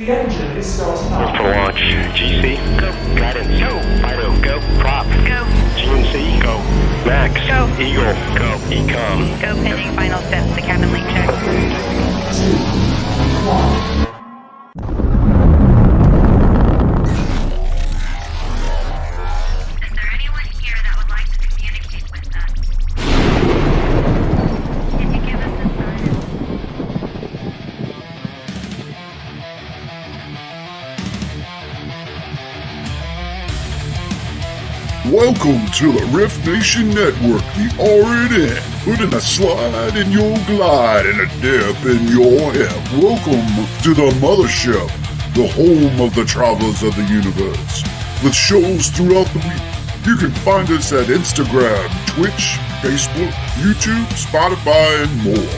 The engine is self-starting. For launch. GC. Go. Guidance. Go. Fido. Go. Prop. Go. GNC. Go. Max. Go. Eagle. Go. Ecom. Go pending final steps to cabin link check. 3, 2, 1. Is there anyone here that would like to communicate with us? Can you give us a sign? Welcome to the Rift Nation Network, the RNN, putting a slide in your glide and a dip in your hip. Welcome to the mothership, the home of the travelers of the universe. With shows throughout the week, you can find us at Instagram, Twitch, Facebook, YouTube, Spotify, and more.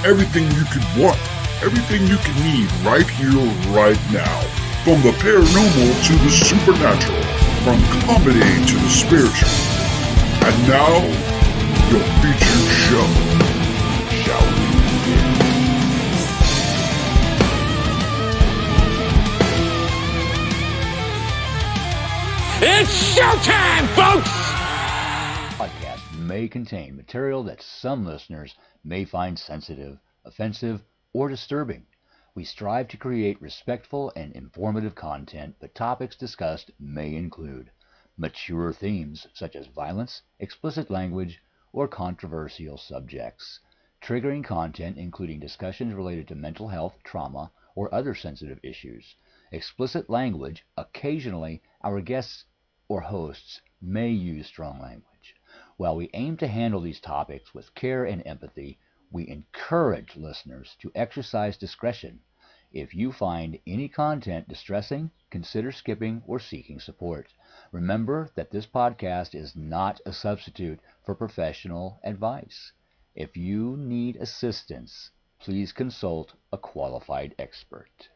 Everything you could want, everything you can need right here, right now. From the paranormal to the supernatural. From comedy to the spiritual. And now, your featured show. Shall we begin? It's showtime, folks! Podcast may contain material that some listeners may find sensitive, offensive, or disturbing. We strive to create respectful and informative content, but topics discussed may include mature themes such as violence, explicit language, or controversial subjects, triggering content including discussions related to mental health, trauma, or other sensitive issues, explicit language. Occasionally, our guests or hosts may use strong language. While we aim to handle these topics with care and empathy, we encourage listeners to exercise discretion. If you find any content distressing, consider skipping or seeking support. Remember that this podcast is not a substitute for professional advice. If you need assistance, please consult a qualified expert.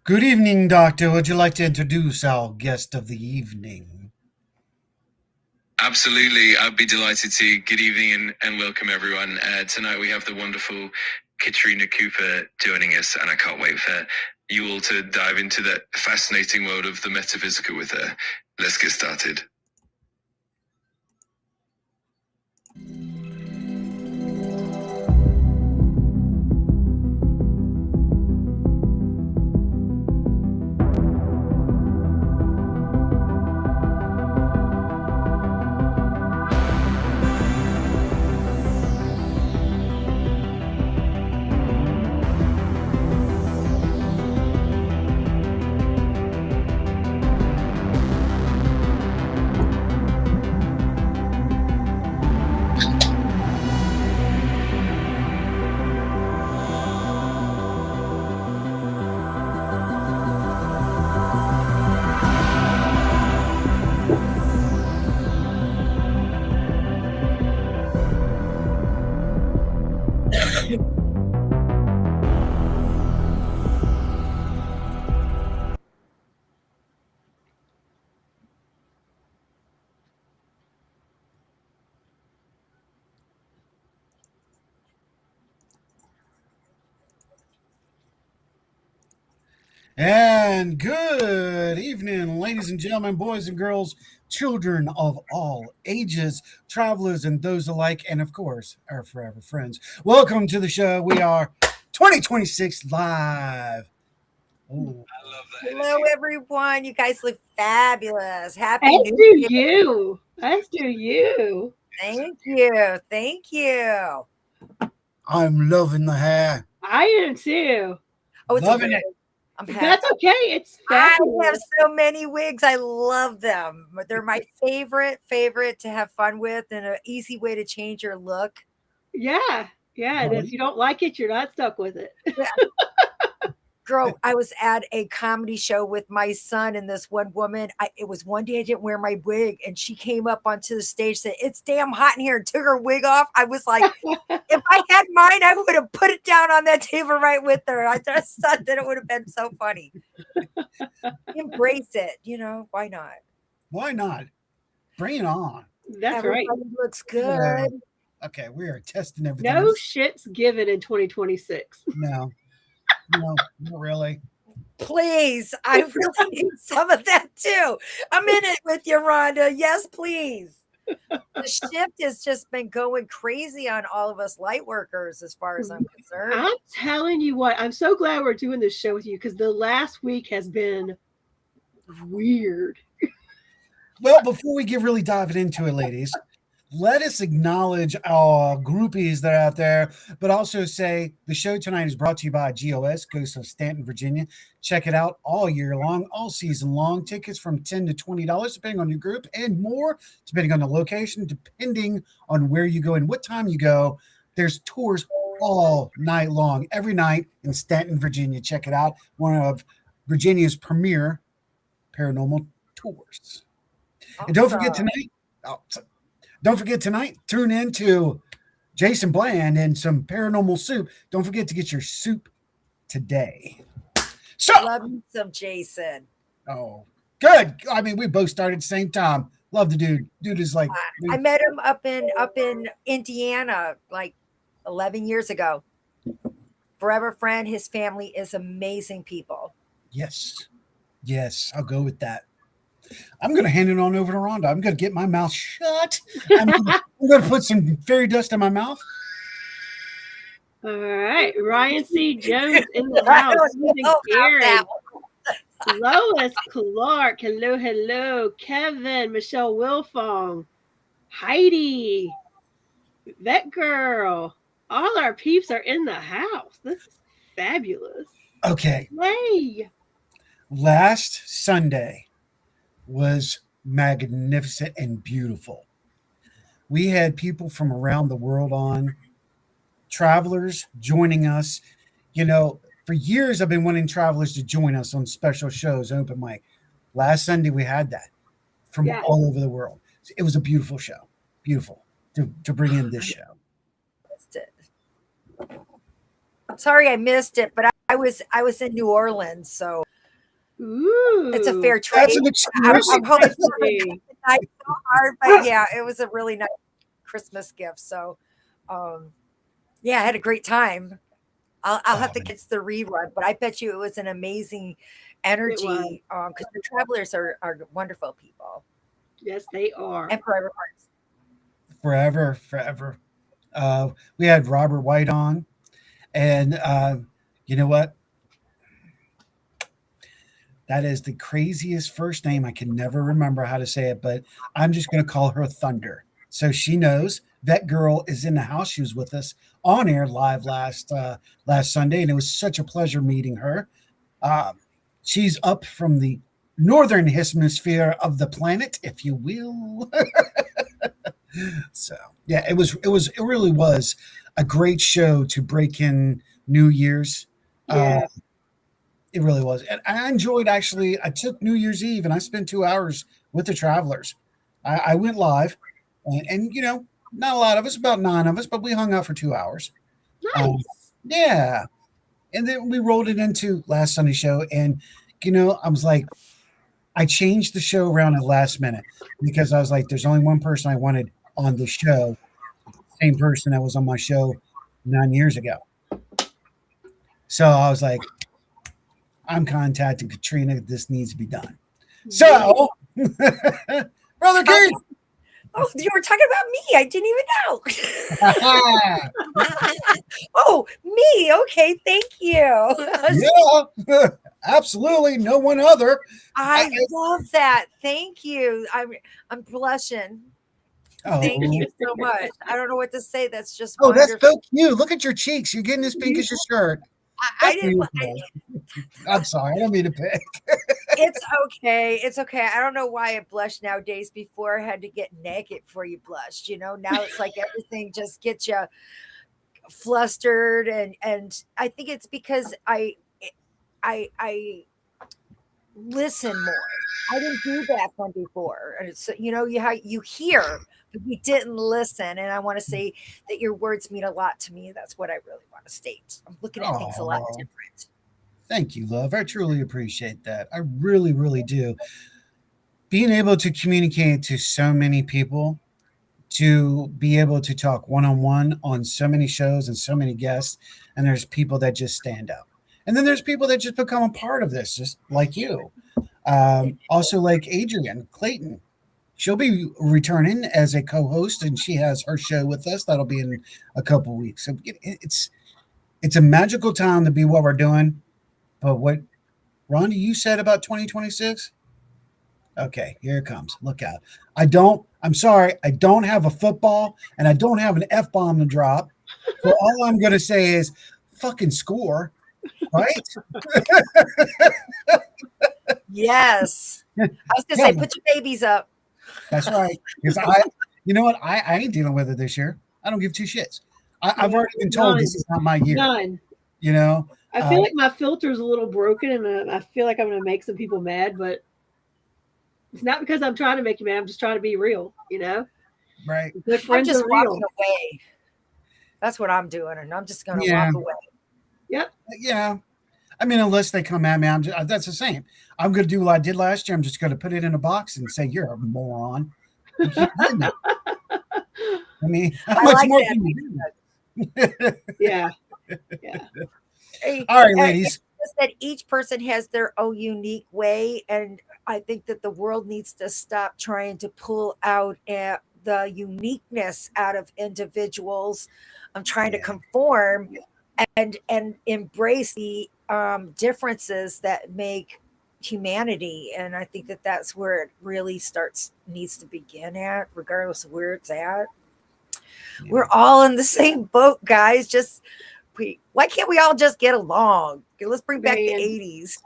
Good evening, Doctor. Would you like to introduce our guest of the evening? Absolutely. I'd be delighted to. Good evening and welcome, everyone. Tonight we have the wonderful Katrina Cooper joining us, and I can't wait for you all to dive into that fascinating world of the metaphysical with her. Let's get started. And good evening, ladies and gentlemen, boys and girls, children of all ages, travelers and those alike, and of course, our forever friends. Welcome to the show. We are 2026 live. Oh, Hello, everyone. You guys look fabulous. Happy As New do Year. you. As do you. Thank you. Thank you. I'm loving the hair. I am too. Oh, it's Loving a it. wig. I'm happy. That's okay. It's I have fabulous. so many wigs. I love them. They're my favorite to have fun with and an easy way to change your look. Yeah. Yeah. And Oh, if you don't like it, you're not stuck with it. Girl, I was at a comedy show with my son and this one woman. It was one day I didn't wear my wig, and she came up onto the stage, said, "It's damn hot in here," and took her wig off. I was like, if I had mine, I would have put it down on that table right with her. I just thought that it would have been so funny. Embrace it, why not? why not? Bring it on. That's right. Everybody looks Yeah. good. Okay, we are testing everything. No shit's given in 2026. No, not really. Please, I really need some of that too. I'm in it with you, Rhonda. Yes, please. The shift has just been going crazy on all of us light workers, as far as I'm concerned. I'm telling you what, I'm so glad we're doing this show with you because the last week has been weird. Well, before we get really diving into it, ladies, let us acknowledge our groupies that are out there, but also say the show tonight is brought to you by GOS, Ghosts of Stanton, Virginia. Check it out all year long, all season long. Tickets from $10 to $20, depending on your group, and more, depending on the location, depending on where you go and what time you go. There's tours all night long, every night in Stanton, Virginia. Check it out. One of Virginia's premier paranormal tours. And don't forget tonight, tune in to Jason Bland and some paranormal soup. Don't forget to get your soup today. So, Love you some Jason. oh, good. I mean, we both started at the same time. Love the dude. Dude is like, I met him up in Indiana like 11 years ago. Forever friend. His family is amazing people. yes, I'll go with that. I'm going to hand it on over to Rhonda. I'm going to get my mouth shut. I'm going to put some fairy dust in my mouth. All right. Ryan C. Jones in the I house. don't know about that one. Lois Clark. Hello. Kevin. Michelle Wilfong. Heidi. That girl. All our peeps are in the house. This is fabulous. Okay. Yay. Last Sunday was magnificent and beautiful. We had people from around the world on, travelers joining us. For years I've been wanting travelers to join us on special shows, open mic. Last Sunday we had that from all over the world. It was a beautiful show. Beautiful to bring in this show. I'm sorry I missed it, but I was in New Orleans, so Ooh. it's a fair trade. That's an exclusive. I'm hoping for it so hard, but yeah, it was a really nice Christmas gift. So, yeah, I had a great time. I'll have to catch the rerun, but I bet you it was an amazing energy because the travelers are wonderful people. Yes, they are. And forever friends. Forever. We had Robert White on, and you know what? That is the craziest first name. I can never remember how to say it, but I'm just going to call her Thunder. So she knows. That girl is in the house. She was with us on air live last Sunday, and it was such a pleasure meeting her. She's up from the northern hemisphere of the planet, if you will. So yeah, it really was a great show to break in New Year's. Yeah. It really was. And I enjoyed, actually, I took New Year's Eve and I spent 2 hours with the travelers. I went live and not a lot of us, about 9 of us, but we hung out for 2 hours. Nice. Yeah. And then we rolled it into last Sunday's show. And, I was like, I changed the show around at the last minute because I was like, there's only one person I wanted on the show. Same person that was on my show 9 years ago. So I was like, I'm contacting Katrina. This needs to be done. So, Brother Keith. Oh, you were talking about me. I didn't even know. Oh, me. Okay, thank you. Yeah, absolutely. No one other. I love that. Thank you. I'm blushing. Oh, Thank you so much. I don't know what to say. That's just oh, that's wonderful. so cute. Look at your cheeks. You're getting as pink as your shirt. I didn't. I'm sorry. I don't mean to pick. It's okay. It's okay. I don't know why I blush nowadays. Before I had to get naked before you blushed. You know, now it's like everything just gets you flustered, and I think it's because I listen more. I didn't do that one before. And it's, you know, you hear, but you didn't listen. And I want to say that your words mean a lot to me. That's what I really want to state. I'm looking at things a lot different. Thank you, love. I truly appreciate that. I really, really do. Being able to communicate to so many people, to be able to talk one-on-one on so many shows and so many guests, and there's people that just stand out. And then there's people that just become a part of this, just like you. Also, like Adrian Clayton. She'll be returning as a co-host, and she has her show with us. That'll be in a couple weeks. So it's a magical time to be what we're doing. But what, Rhonda, you said about 2026? Okay, here it comes. Look out. I'm sorry, I don't have a football and I don't have an F-bomb to drop. So all I'm going to say is fucking score, right? Yes. I was going to say, put your babies up. That's right. Because you know what? I ain't dealing with it this year. I don't give two shits. I've already been told this is not my year. None. You know? I feel like my filter's a little broken, and I feel like I'm going to make some people mad, but it's not because I'm trying to make you mad. I'm just trying to be real, you know? Right. Good friends I'm just are real. walking away. That's what I'm doing, and I'm just going to walk away. Yep. Yeah. I mean, unless they come at me, that's the same. I'm going to do what I did last year. I'm just going to put it in a box and say, you're a moron. I mean, how much like more that. can you do? Yeah. Yeah. All right, ladies. That each person has their own unique way, and I think that the world needs to stop trying to pull out the uniqueness out of individuals. I'm trying to conform and embrace the differences that make humanity, and I think that that's where it really needs to begin at, regardless of where it's at. We're all in the same boat, guys. Why can't we all just get along? Let's bring back the 80s.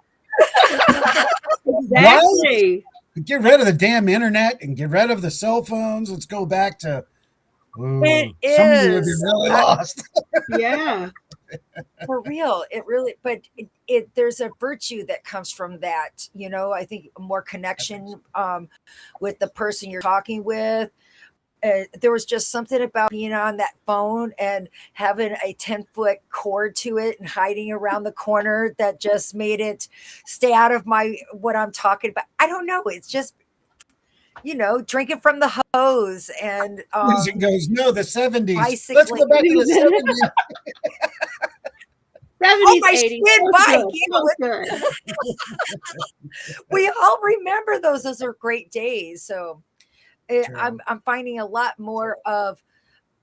Exactly. Get rid of the damn internet and get rid of the cell phones. Let's go back to it is. Some of you would be really lost. Yeah. For real. It really, but there's a virtue that comes from that. You know, I think more connection with the person you're talking with. There was just something about being on that phone and having a 10-foot cord to it and hiding around the corner that just made it stay out of what I'm talking about. I don't know. It's just, you know, drinking from the hose and it goes, no, the 70s. Bicycling. Let's go back to the 70s. 70s, my 80s. spin bike. We all remember those. Those are great days. So I'm finding a lot more of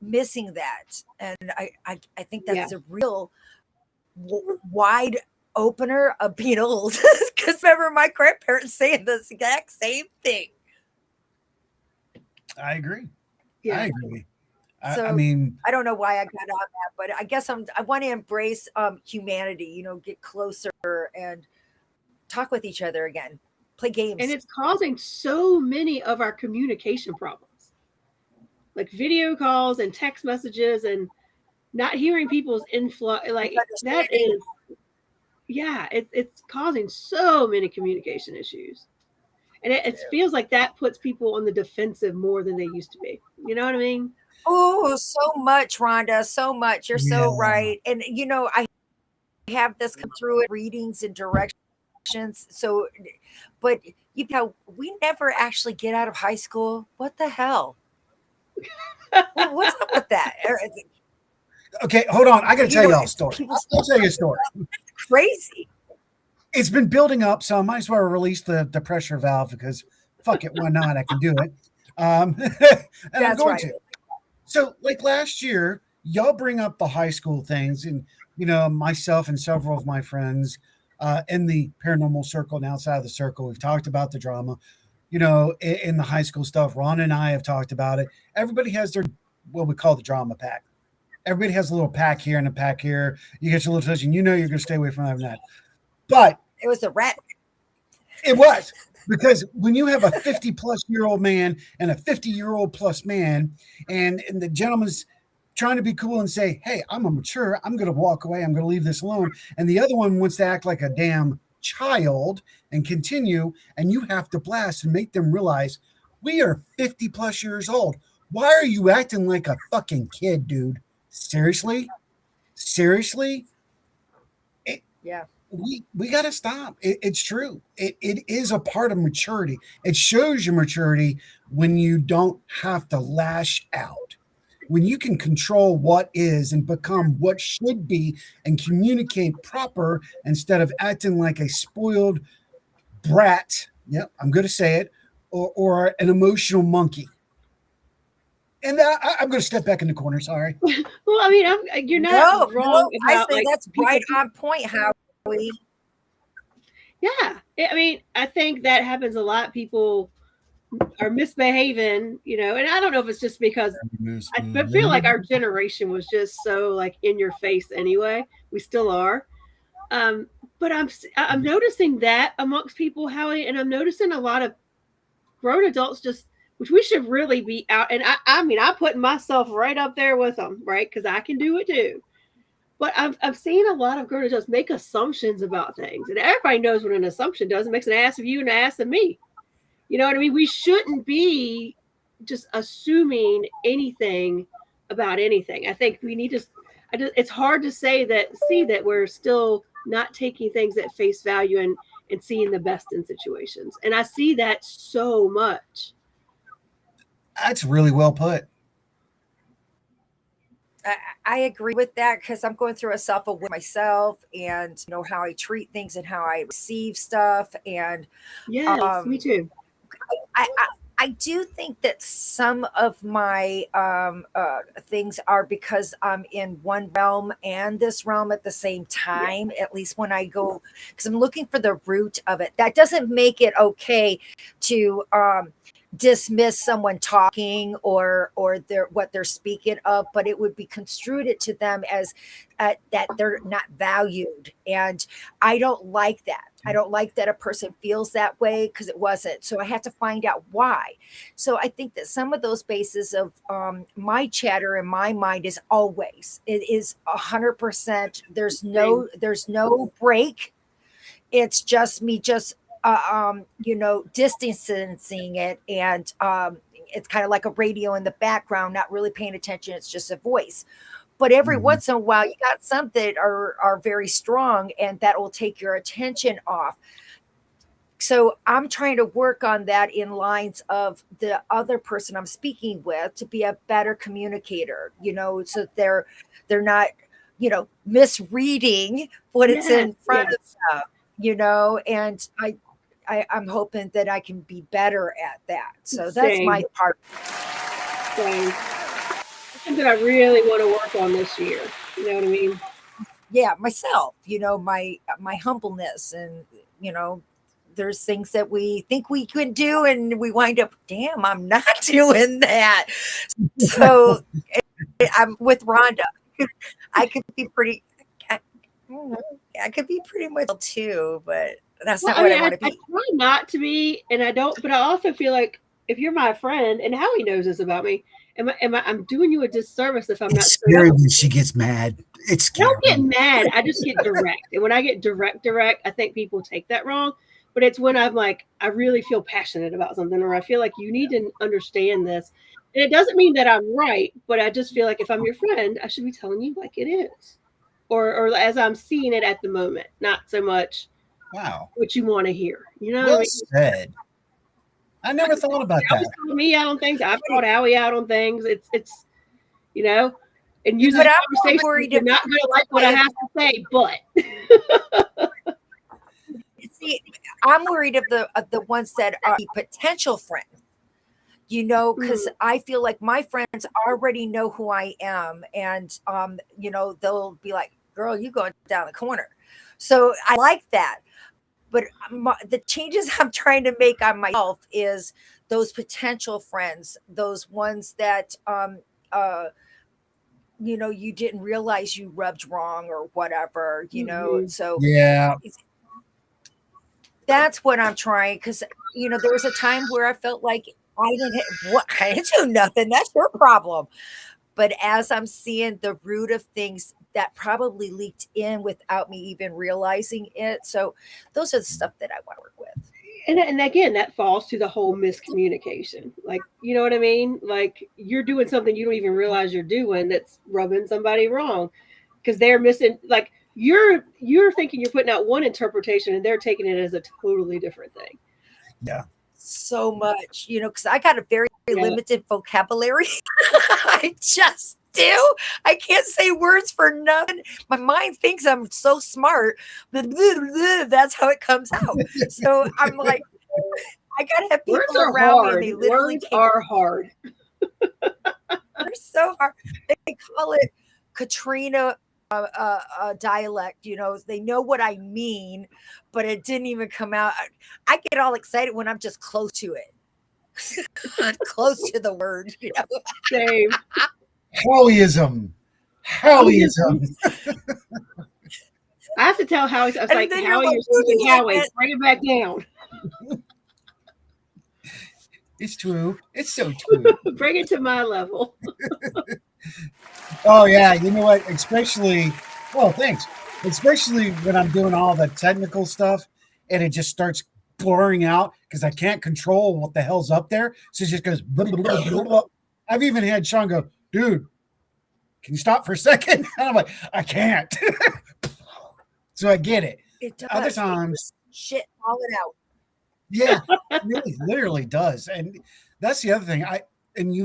missing that, and I think that's a real wide opener of being old. Because remember my grandparents saying the exact same thing. I agree. Yeah. I agree. So, I mean, I don't know why I got on that, but I guess I want to embrace humanity. You know, get closer and talk with each other again. Play games. And it's causing so many of our communication problems, like video calls and text messages and not hearing people's influx. Like that is, it's causing so many communication issues. And it feels like that puts people on the defensive more than they used to be. You know what I mean? Oh, so much, Rhonda. So much. You're so right. And, you know, I have this come through in readings and directions. So, but you know, we never actually get out of high school. What the hell? What's up with that? Okay, hold on. I got to tell y'all a story. I'll tell you a story. Crazy. it's been building up, so I might as well release the pressure valve because fuck it, why not? I can do it. And I'm That's going right. to. So, like last year, y'all bring up the high school things, and myself and several of my friends in the paranormal circle and outside of the circle, we've talked about the drama. In the high school stuff, Ron and I have talked about it. Everybody has their what we call the drama pack. Everybody has a little pack here and a pack here. You get your little touch, and you're going to stay away from having that. But It was a rat. it was because when you have a 50-plus-year-old man and a 50-year-old plus man, and the gentleman's trying to be cool and say, "Hey, I'm a mature. I'm going to walk away. I'm going to leave this alone," and the other one wants to act like a damn child and continue, and you have to blast and make them realize we are 50-plus years old. Why are you acting like a fucking kid, dude? Seriously? Yeah. We got to stop. It's true. It is a part of maturity. It shows your maturity when you don't have to lash out, when you can control what is and become what should be and communicate proper instead of acting like a spoiled brat. Yep, I'm going to say it, or an emotional monkey. And I'm going to step back in the corner. Sorry. Well, I mean, you're not wrong about I say that's right on point, Howie. Yeah, I mean, I think that happens a lot. People are misbehaving, and I don't know if it's just because I feel like our generation was just so like in your face anyway. We still are. But I'm noticing that amongst people, Howie, and I'm noticing a lot of grown adults which we should really be out. And I mean, I'm putting myself right up there with them, right? Because I can do it too. But I've seen a lot of grown adults make assumptions about things, and everybody knows what an assumption does. It makes an ass of you and an ass of me. You know what I mean? We shouldn't be just assuming anything about anything. I think we need to. It's hard to see that we're still not taking things at face value and seeing the best in situations. And I see that so much. That's really well put. I agree with that because I'm going through a self-aware myself, and how I treat things and how I receive stuff. And yes, me too. I do think that some of my things are because I'm in one realm and this realm at the same time, at least when I go, because I'm looking for the root of it. That doesn't make it okay to dismiss someone talking or what they're speaking of, but it would be construed it to them as that they're not valued. And I don't like that. I don't like that a person feels that way because it wasn't. So I have to find out why. So I think that some of those bases of my chatter in my mind is always, it is 100%. There's no break. It's just me distancing it. And it's kind of like a radio in the background, not really paying attention. It's just a voice. But every once in a while, you got some that are very strong, and that will take your attention off. So I'm trying to work on that in lines of the other person I'm speaking with to be a better communicator, so they're not, misreading what it's in front of them, and I'm hoping that I can be better at that. So that's my part. Same. That I really want to work on this year. You know what I mean? Yeah, myself, my humbleness, and there's things that we think we can do and we wind up, damn, I'm not doing that. So I'm with Rhonda. I could be pretty much too, but that's not what I want to be. I try not to be, and I don't, but I also feel like if you're my friend, and Howie knows this about me, I'm doing you a disservice if I'm not scary when she gets mad. It's scary. I don't get mad. I just get direct. And when I get direct, I think people take that wrong. But it's when I'm like, I really feel passionate about something, or I feel like you need to understand this. And it doesn't mean that I'm right, but I just feel like if I'm your friend, I should be telling you like it is. Or as I'm seeing it at the moment, not so much what you want to hear. Well said. I never thought about that. Howie's called me out on things. I've called Howie out on things. It's and usually I'm conversation, you're not going to like what I have to say, but See, I'm worried of the ones that are potential friends. Because I feel like my friends already know who I am, and they'll be like, "Girl, you going down the corner." So I like that. But the changes I'm trying to make on myself is those potential friends, those ones that you didn't realize you rubbed wrong or whatever. So Yeah. that's what I'm trying, because there was a time where I felt like I didn't do nothing. That's your problem. But as I'm seeing the root of things that probably leaked in without me even realizing it, so those are the stuff that I want to work with. And again, that falls to the whole miscommunication. Like, you know what I mean? Like, you're doing something you don't even realize you're doing that's rubbing somebody wrong, because they're missing. Like, you're thinking you're putting out one interpretation, and they're taking it as a totally different thing. Yeah. So much, because I got a very limited vocabulary. I just do. I can't say words for nothing. My mind thinks I'm so smart, but that's how it comes out. So I'm like, I gotta have people Words are around hard. me. And they literally Words are hard. They're so hard. They call it Katrina dialect. They know what I mean, but it didn't even come out. I get all excited when I'm just close to it. Close to the word. Same. Howieism. Howieism. I have to tell Howie. I was like, then Howie, you're you're speaking like, Howie. Bring it back down. It's true. It's so true. Bring it to my level. Oh yeah, you know what? Especially, well, thanks. Especially when I'm doing all the technical stuff, and it just starts blurring out because I can't control what the hell's up there. So it just goes. Blah, blah, blah, blah, blah. I've even had Sean go, "Dude, can you stop for a second?" And I'm like, "I can't." So I get it. It does. Other times, shit falling out. Yeah, it really, literally does. And that's the other thing.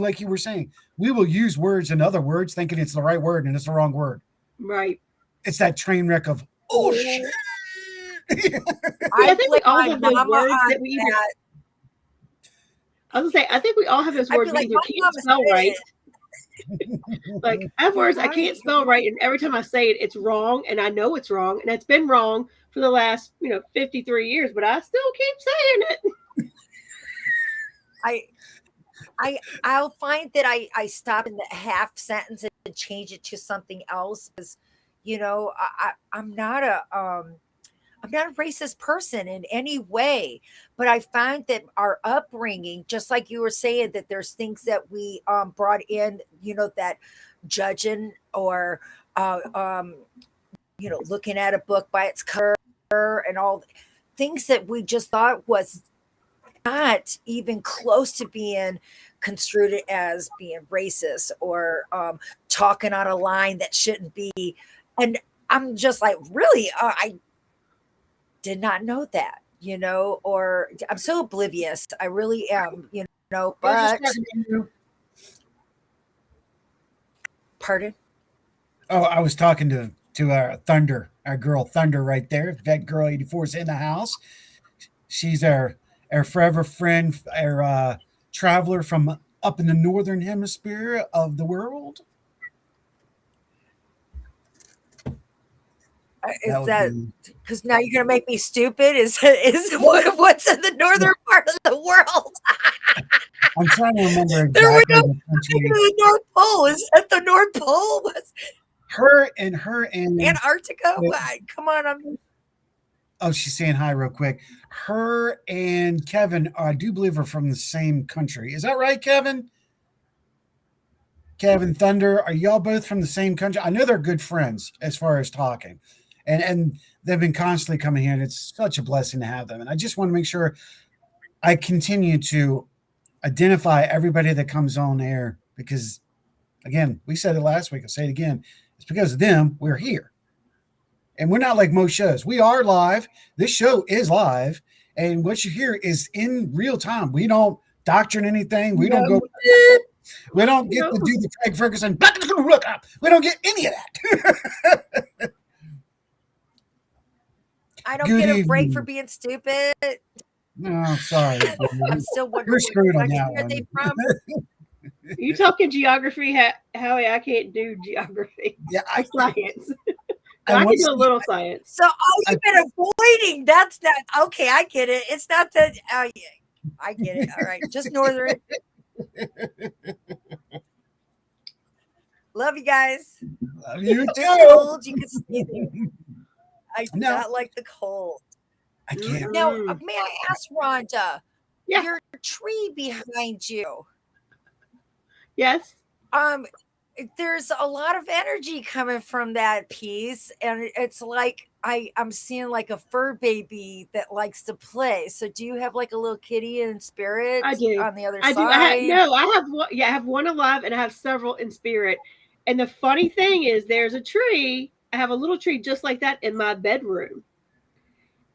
Like you were saying, we will use words and other words thinking it's the right word and it's the wrong word. Right. It's that train wreck of, oh shit. I think we all have those words that we either. I was gonna say, I think we all have those words we either can't spell right. Like, I have words I can't spell right, and every time I say it, it's wrong, and I know it's wrong, and it's been wrong for the last 53 years, but I still keep saying it. I'll find that I stop in the half sentence and change it to something else, because I'm not a racist person in any way, but I find that our upbringing, just like you were saying, that there's things that we brought in, that judging or looking at a book by its cover and all things that we just thought was not even close to being construed as being racist or talking on a line that shouldn't be. And I'm just like, really? I did not know that, or I'm so oblivious. I really am, but pardon? Oh, I was talking to our Thunder, our girl Thunder right there. Vet Girl 84 is in the house. She's our forever friend, our traveler from up in the northern hemisphere of the world. Is that because now you're gonna make me stupid? Is what's in the northern part of the world? I'm trying to remember exactly there we go. the country. The North Pole. Is that the North Pole? Her and Antarctica. Come on, oh, she's saying hi real quick. Her and Kevin, I do believe, are from the same country. Is that right, Kevin? Kevin Thunder, are y'all both from the same country? I know they're good friends as far as talking. And they've been constantly coming here, and it's such a blessing to have them. And I just want to make sure I continue to identify everybody that comes on air, because, again, we said it last week. I'll say it again. It's because of them we're here. And we're not like most shows. We are live. This show is live. And what you hear is in real time. We don't doctrine anything. We don't go. We don't get to do the Craig Ferguson. We don't get any of that. I don't Good get a break for evening. being stupid. No, sorry. I'm still wondering You're what screwed on country that are they one. from? You talking geography, Howie? I can't do geography. Yeah, Or science. I I can want do a to. little science. So, oh, you've been avoiding. That's not okay. I get it. It's not that. I get it. All right, just northern. Love you guys. Love you It's too. cold. You can see there. I do No, not like the cold. I can't. Now, Mm-mm. may I ask Rhonda, Yeah. your tree behind you? Yes. Um, there's a lot of energy coming from that piece, and it's like I'm seeing like a fur baby that likes to play. So, do you have like a little kitty in I spirit do. on the other I do. side? I have one. Yeah, I have one alive, and I have several in spirit. And the funny thing is, there's a tree. I have a little tree just like that in my bedroom,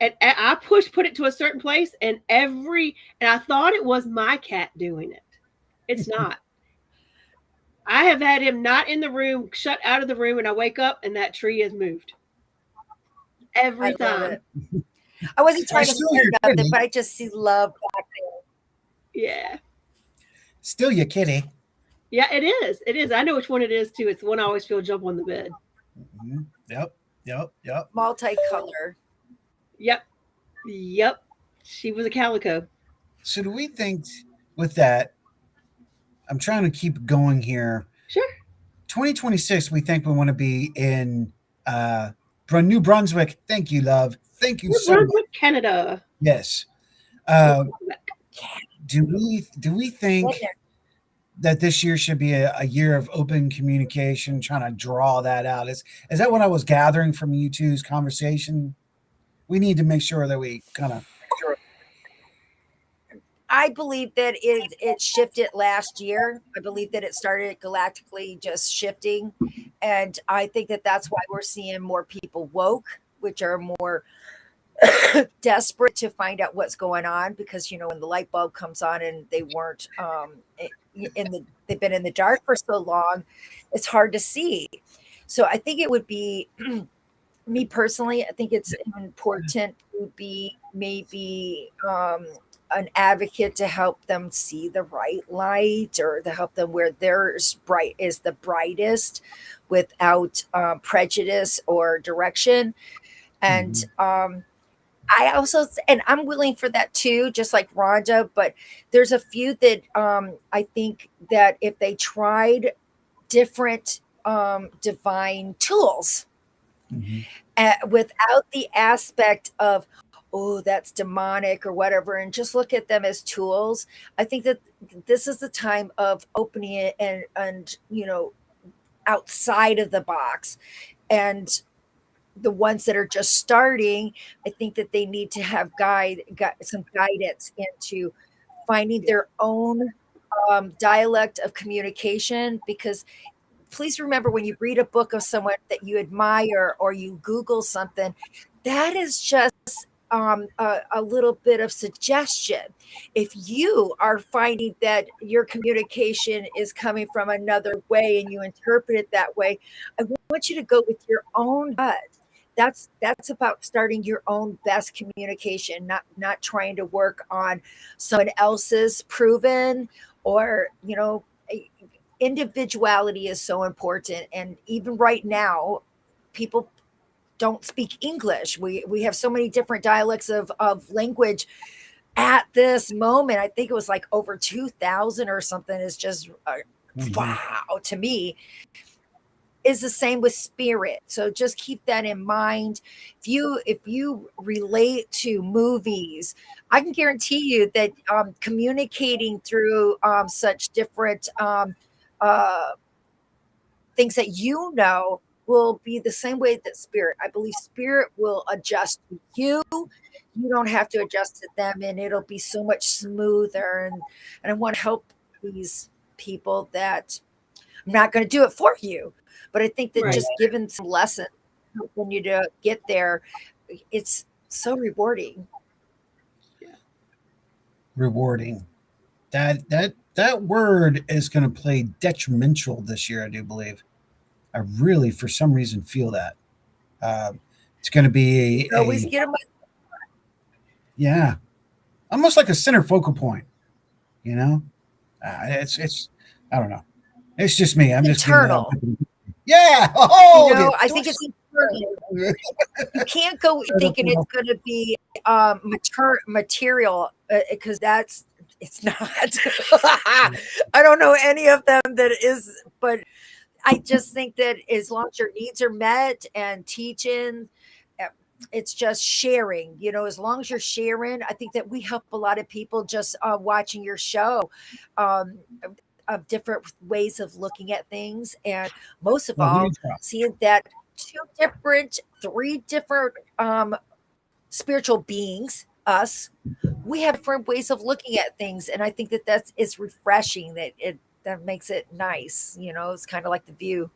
and I put it to a certain place, and I thought it was my cat doing it. It's not. I have had him not in the room, shut out of the room, and I wake up, and that tree has moved I every love time. it. I wasn't I trying to still flirt your about that, kitty. but I just see love back there. Yeah. Still your kitty. Yeah, it is. It is. I know which one it is too. It's the one I always feel jump on the bed. Mhm. Yep. Multicolor. Yep. Yep. She was a calico. So do we think with that? I'm trying to keep going here. Sure. 2026, we think we want to be in New Brunswick. Thank you, love. Thank you New so much. Brunswick, Canada. Yes. Do we think that this year should be a year of open communication, trying to draw that out? Is that what I was gathering from you two's conversation? We need to make sure that we kind of. I believe that it shifted last year. I believe that it started galactically just shifting, and I think that that's why we're seeing more people woke, which are more desperate to find out what's going on, because when the light bulb comes on and they weren't they've been in the dark for so long, it's hard to see. So I think it would be me personally, I think it's important to be maybe an advocate to help them see the right light, or to help them where theirs bright is the brightest without prejudice or direction. And I also, and I'm willing for that too, just like Rhonda, but there's a few that I think that if they tried different divine tools without the aspect of, oh, that's demonic or whatever, and just look at them as tools, I think that this is the time of opening it and outside of the box. And the ones that are just starting, I think that they need to have some guidance into finding their own dialect of communication. Because please remember, when you read a book of someone that you admire, or you Google something, that is just a little bit of suggestion. If you are finding that your communication is coming from another way and you interpret it that way, I want you to go with your own gut. That's about starting your own best communication, not trying to work on someone else's proven, or individuality is so important. And even right now, people don't speak English. We have so many different dialects of language at this moment. I think it was like over 2,000 or something. Is just wow to me. Is the same with spirit. So just keep that in mind. If you relate to movies, I can guarantee you that communicating through such different things that will be the same way that spirit. I believe spirit will adjust to you. You don't have to adjust to them, and it'll be so much smoother. And I want to help these people that I'm not going to do it for you, but I think that just giving some lessons, helping you to get there, it's so rewarding. Rewarding. That word is going to play detrimental this year, I do believe. I really, for some reason, feel that. It's going to be Always get them. yeah, almost like a center focal point. You know, it's I don't know. It's just me. I'm just Internal. Yeah. Oh, You know, I think it's internal. You can't go thinking it's going to be material because it's not. I don't know any of them that is, but I just think that as long as your needs are met and teaching, it's just sharing, you know, as long as you're sharing, I think that we help a lot of people just watching your show. Of different ways of looking at things, and most of all, seeing that three different spiritual beings, us, we have different ways of looking at things, and I think that it's refreshing. That makes it nice. You know, it's kind of like The View.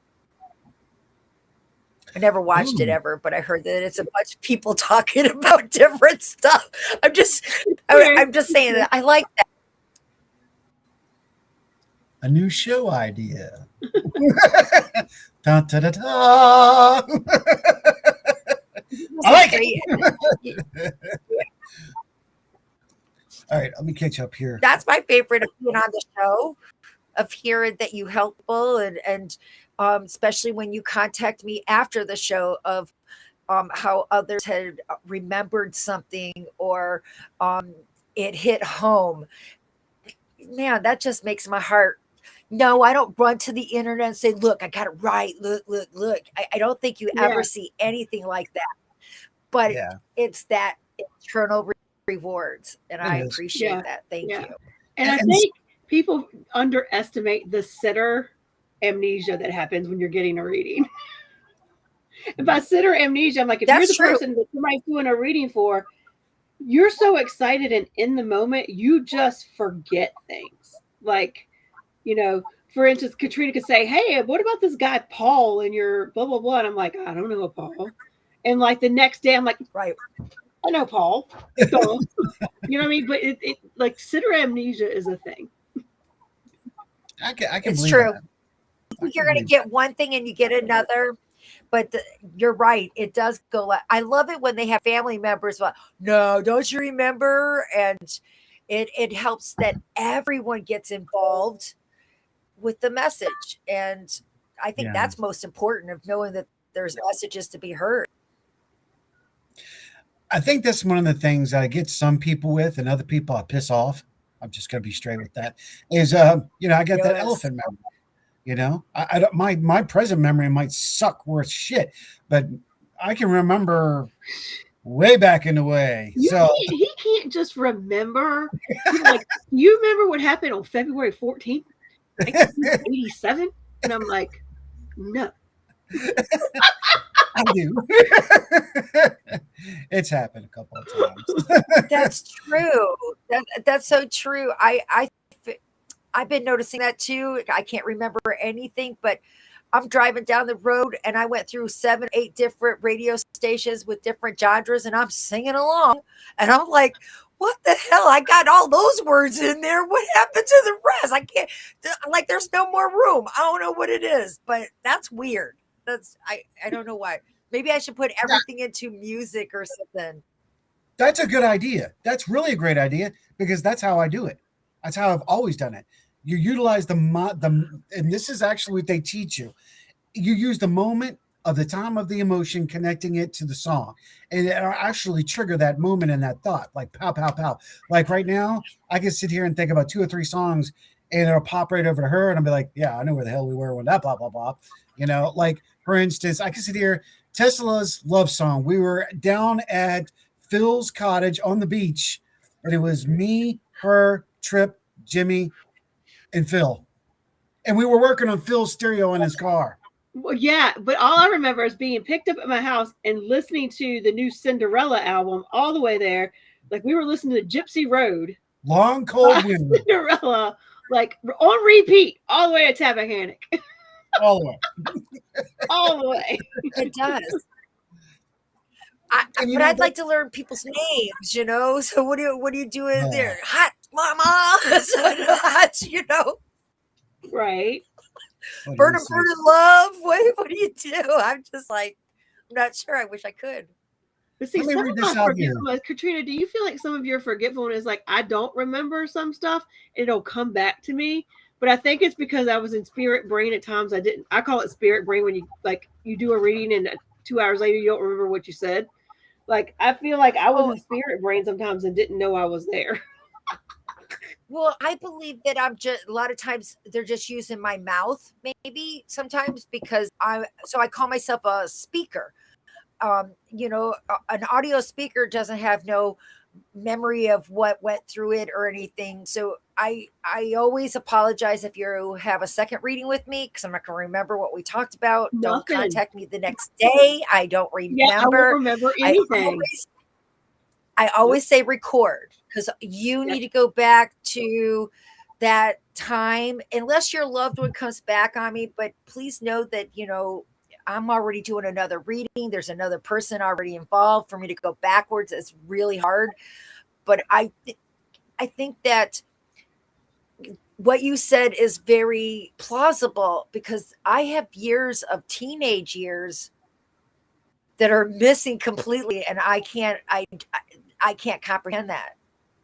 I never watched it ever, but I heard that it's a bunch of people talking about different stuff. I'm just saying that I like that. A new show idea. Da, da, da, da. I like it. All right, let me catch up here. That's my favorite of being on the show, of hearing that you help people, and especially when you contact me after the show of how others had remembered something or it hit home. Man, that just makes my heart. No, I don't run to the internet and say, look, I got it right. Look. I don't think you ever see anything like that. But it's that internal rewards. And I appreciate that. Thank you. And I think people underestimate the sitter amnesia that happens when you're getting a reading. And by sitter amnesia, I'm like, if you're the person that somebody's doing a reading for, you're so excited and in the moment, you just forget things. Like, you know, for instance, Katrina could say, hey, what about this guy, Paul, and your blah, blah, blah. And I'm like, I don't know a Paul. And like the next day, I'm like, right, I know Paul. So, you know what I mean? But it like sitter amnesia is a thing. I can it's believe true. That. You're going to get one thing and you get another. But you're right. It does go. I love it when they have family members. But no, don't you remember? And it helps that everyone gets involved with the message. And I think that's most important, of knowing that there's messages to be heard. I think that's one of the things that I get some people with, and other people I piss off. I'm just going to be straight with that. Is you know, I got that elephant memory. You know, I don't, my present memory might suck worth shit, but I can remember way back in the way. He can't just remember. Like, you remember what happened on February 14th, 1987? And I'm like, no. I do. It's happened a couple of times. That's true. That's so true. I've been noticing that too. I can't remember anything, but I'm driving down the road and I went through 7, 8 different radio stations with different genres, and I'm singing along. And I'm like, what the hell? I got all those words in there. What happened to the rest? I can't, like, there's no more room. I don't know what it is, but that's weird. I don't know why. Maybe I should put everything into music or something. That's a good idea. That's really a great idea, because that's how I do it. That's how I've always done it. You utilize and this is actually what they teach you. You use the moment of the time of the emotion, connecting it to the song, and it'll actually trigger that moment and that thought, like pow, pow, pow. Like right now, I can sit here and think about 2 or 3 songs, and it'll pop right over to her, and I'll be like, yeah, I know where the hell we were when that blah, blah, blah. You know, like, for instance, I can sit here, Tesla's Love Song. We were down at Phil's cottage on the beach, and it was me, her, Trip, Jimmy, and Phil. And we were working on Phil's stereo in his car. Well, yeah, but all I remember is being picked up at my house and listening to the new Cinderella album all the way there. Like, we were listening to Gypsy Road. Long Cold Winter. Cinderella, like, on repeat, all the way to Tappahannock. All the way. All the way. It does. But I'd like to learn people's names, you know? So what do you do in there? Hot mama. So hot, you know? Right. Burn in love. What do you do? I'm just like, I'm not sure. I wish I could. But see, Let me some read of this my out here. forgetfulness, Katrina, do you feel like some of your forgetfulness, like I don't remember some stuff, it'll come back to me? But I think it's because I was in spirit brain at times. I call it spirit brain when you do a reading and 2 hours later you don't remember what you said. Like I feel like I was Oh, in spirit brain sometimes and didn't know I was there. well, I believe that I'm just a lot of times they're just using my mouth, maybe sometimes because I call myself a speaker. An audio speaker doesn't have no memory of what went through it or anything. So I always apologize if you have a second reading with me because I'm not going to remember what we talked about. Don't Nothing. contact me the next day. I don't Yeah, I won't remember. remember I anything. always say record because you need to go back to that time unless your loved one comes back on me. But please know that, I'm already doing another reading. There's another person already involved. For me to go backwards, it's really hard. But I think that what you said is very plausible because I have years of teenage years that are missing completely, and I can't comprehend that.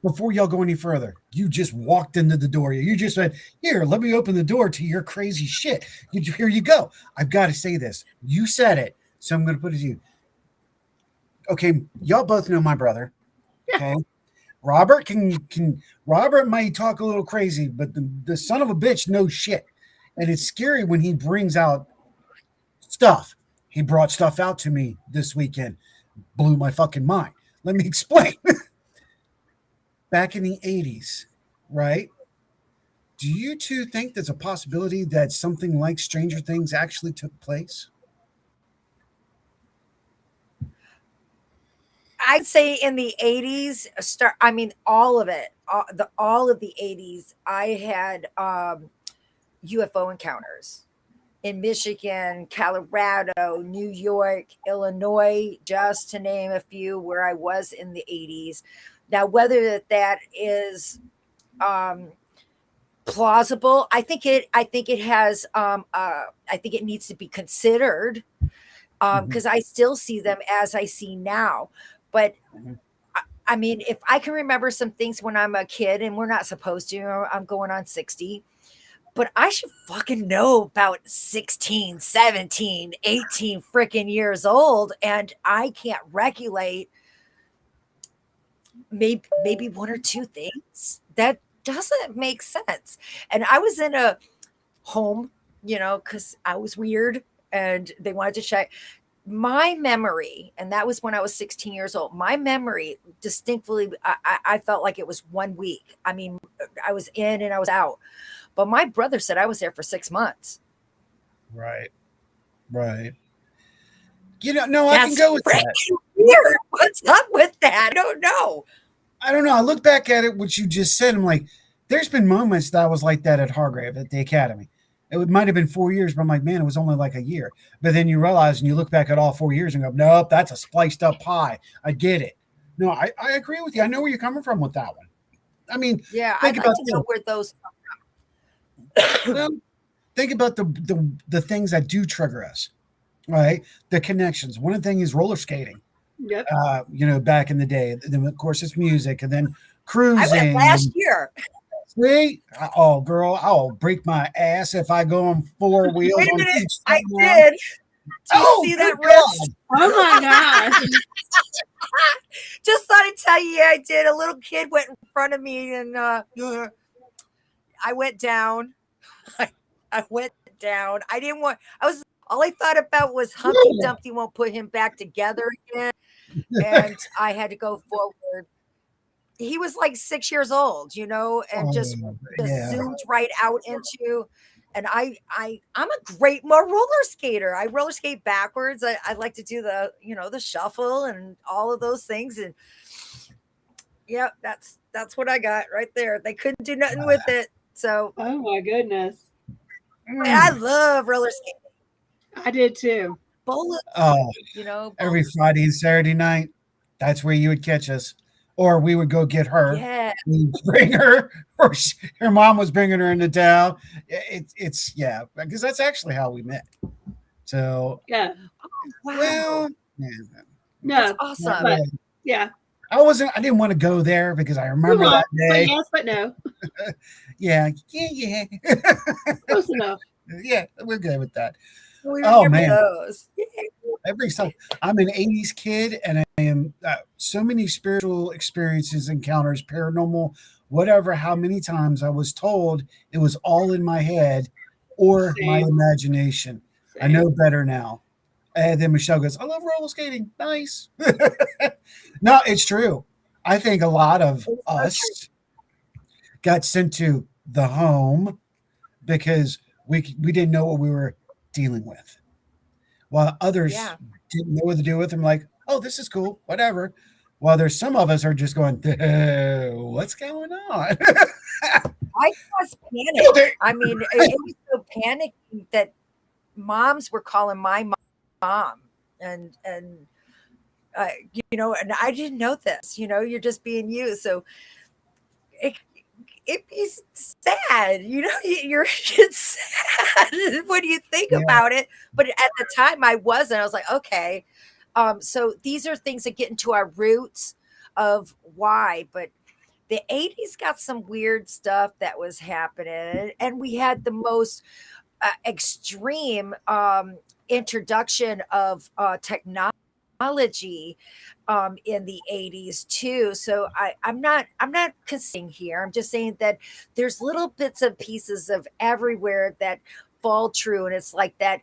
Before y'all go any further, you just walked into the door. You just said, "Here, let me open the door to your crazy shit." Here you go. I've got to say this. You said it, so I'm going to put it to you. Okay, y'all both know my brother. Okay, Robert Robert might talk a little crazy, but the son of a bitch knows shit, and it's scary when he brings out stuff. He brought stuff out to me this weekend, blew my fucking mind. Let me explain. Back in the 80s, right? Do you two think there's a possibility that something like Stranger Things actually took place? I'd say in the 80s, all of it, all of the 80s, I had UFO encounters in Michigan, Colorado, New York, Illinois, just to name a few where I was in the 80s. Now, whether that is plausible, I think it has I think it needs to be considered because I still see them as I see now. But I mean, if I can remember some things when I'm a kid, and we're not supposed to, I'm going on 60, but I should fucking know about 16, 17, 18 freaking years old. And I can't regulate maybe one or two things. That doesn't make sense. And I was in a home, because I was weird and they wanted to check my memory. And that was when I was 16 years old. My memory distinctly, I felt like it was 1 week. I mean, I was in and I was out. But my brother said I was there for 6 months. Right. No, I can go with that. Weird. What's up with that? I don't know. I look back at it, what you just said. I'm like, there's been moments that I was like that at Hargrave at the academy. It might have been 4 years, but I'm like, man, it was only like a year. But then you realize and you look back at all 4 years and go, nope, that's a spliced up pie. I get it. No, I agree with you. I know where you're coming from with that one. I mean, yeah, I'd like to know where those come from. Well, think about the things that do trigger us, right? The connections. One thing is roller skating. Yep. Back in the day. Then of course it's music, and then cruising. I went last year. See? Oh, girl, I'll break my ass if I go on four wheels. Wait a on minute, each I side. did. Do you see that wrist? Oh my gosh. Just thought I'd tell you, I did. A little kid went in front of me and I went down. I went down. All I thought about was Humpty Dumpty won't put him back together again. And I had to go forward. He was like 6 years old, and just zoomed right out into. And I'm a great roller skater. I roller skate backwards. I like to do the shuffle and all of those things. And yeah, that's what I got right there. They couldn't do nothing with it. So oh my goodness. I love roller skating. I did too. Bowling. Every Friday and Saturday night, that's where you would catch us. Or we would go get her. Yeah. We'd bring her, or her mom was bringing her into town. It's because that's actually how we met. So yeah. Wow. Well, No, That's awesome. but yeah, I didn't want to go there because I remember that but day. yes, but no. Yeah. Close enough. Yeah, we're good with that. We Oh, remember man. those. Every time I'm an 80s kid and I am so many spiritual experiences, encounters, paranormal, whatever, how many times I was told it was all in my head or my Same. imagination. I know better now. And then Michelle goes, I love roller skating. Nice. No, it's true. I think a lot of us got sent to the home because we didn't know what we were dealing with, while others Yeah. didn't know what to do with them. Like, oh, this is cool, whatever. While there's some of us are just going, what's going on? I was panicked. I mean, it was so panicky that moms were calling my mom, and you know, and I didn't know this. You know, you're just being you, so it'd be sad. You know, it's sad when you think about it. But at the time, I wasn't. I was like, okay. So these are things that get into our roots of why, but the 80s got some weird stuff that was happening, and we had the most extreme introduction of technology in the 80s too. So I'm not conceding here. I'm just saying that there's little bits and pieces of everywhere that fall true, and it's like that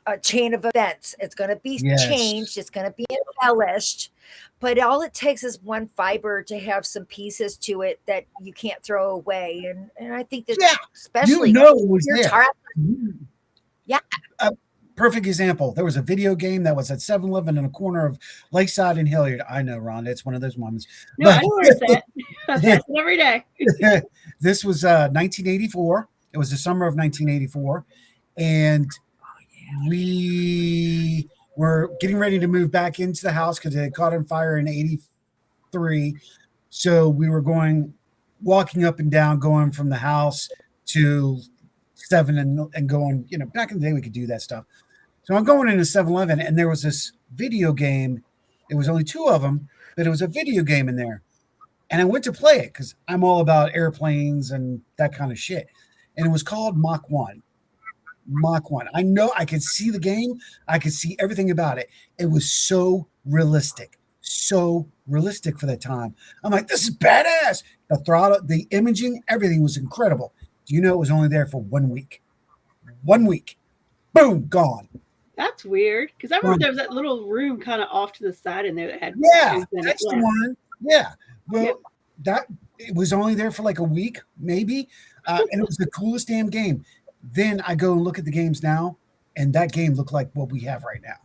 a chain of events. It's going to be changed. It's going to be embellished, but all it takes is one fiber to have some pieces to it that you can't throw away. And I think that especially it was there. Yeah. Perfect example. There was a video game that was at 7-Eleven in a corner of Lakeside and Hilliard. I know, Rhonda. It's one of those moments. No, I know where it's at. I pass it every day. This was 1984. It was the summer of 1984. And we were getting ready to move back into the house because it had caught on fire in 83. So we were walking up and down, going from the house to 7 and going, you know, back in the day we could do that stuff. So I'm going into 7-Eleven and there was this video game. It was only 2 of them, but it was a video game in there. And I went to play it because I'm all about airplanes and that kind of shit. And it was called Mach 1. Mach 1. I know I could see the game. I could see everything about it. It was so realistic for that time. I'm like, this is badass. The throttle, the imaging, everything was incredible. Do you know it was only there for 1 week? 1 week. Boom, gone. That's weird because I remember there was that little room kind of off to the side in there that had that's the one. Yeah. Well, that it was only there for like a week, maybe, and it was the coolest damn game. Then I go and look at the games now, and that game looked like what we have right now.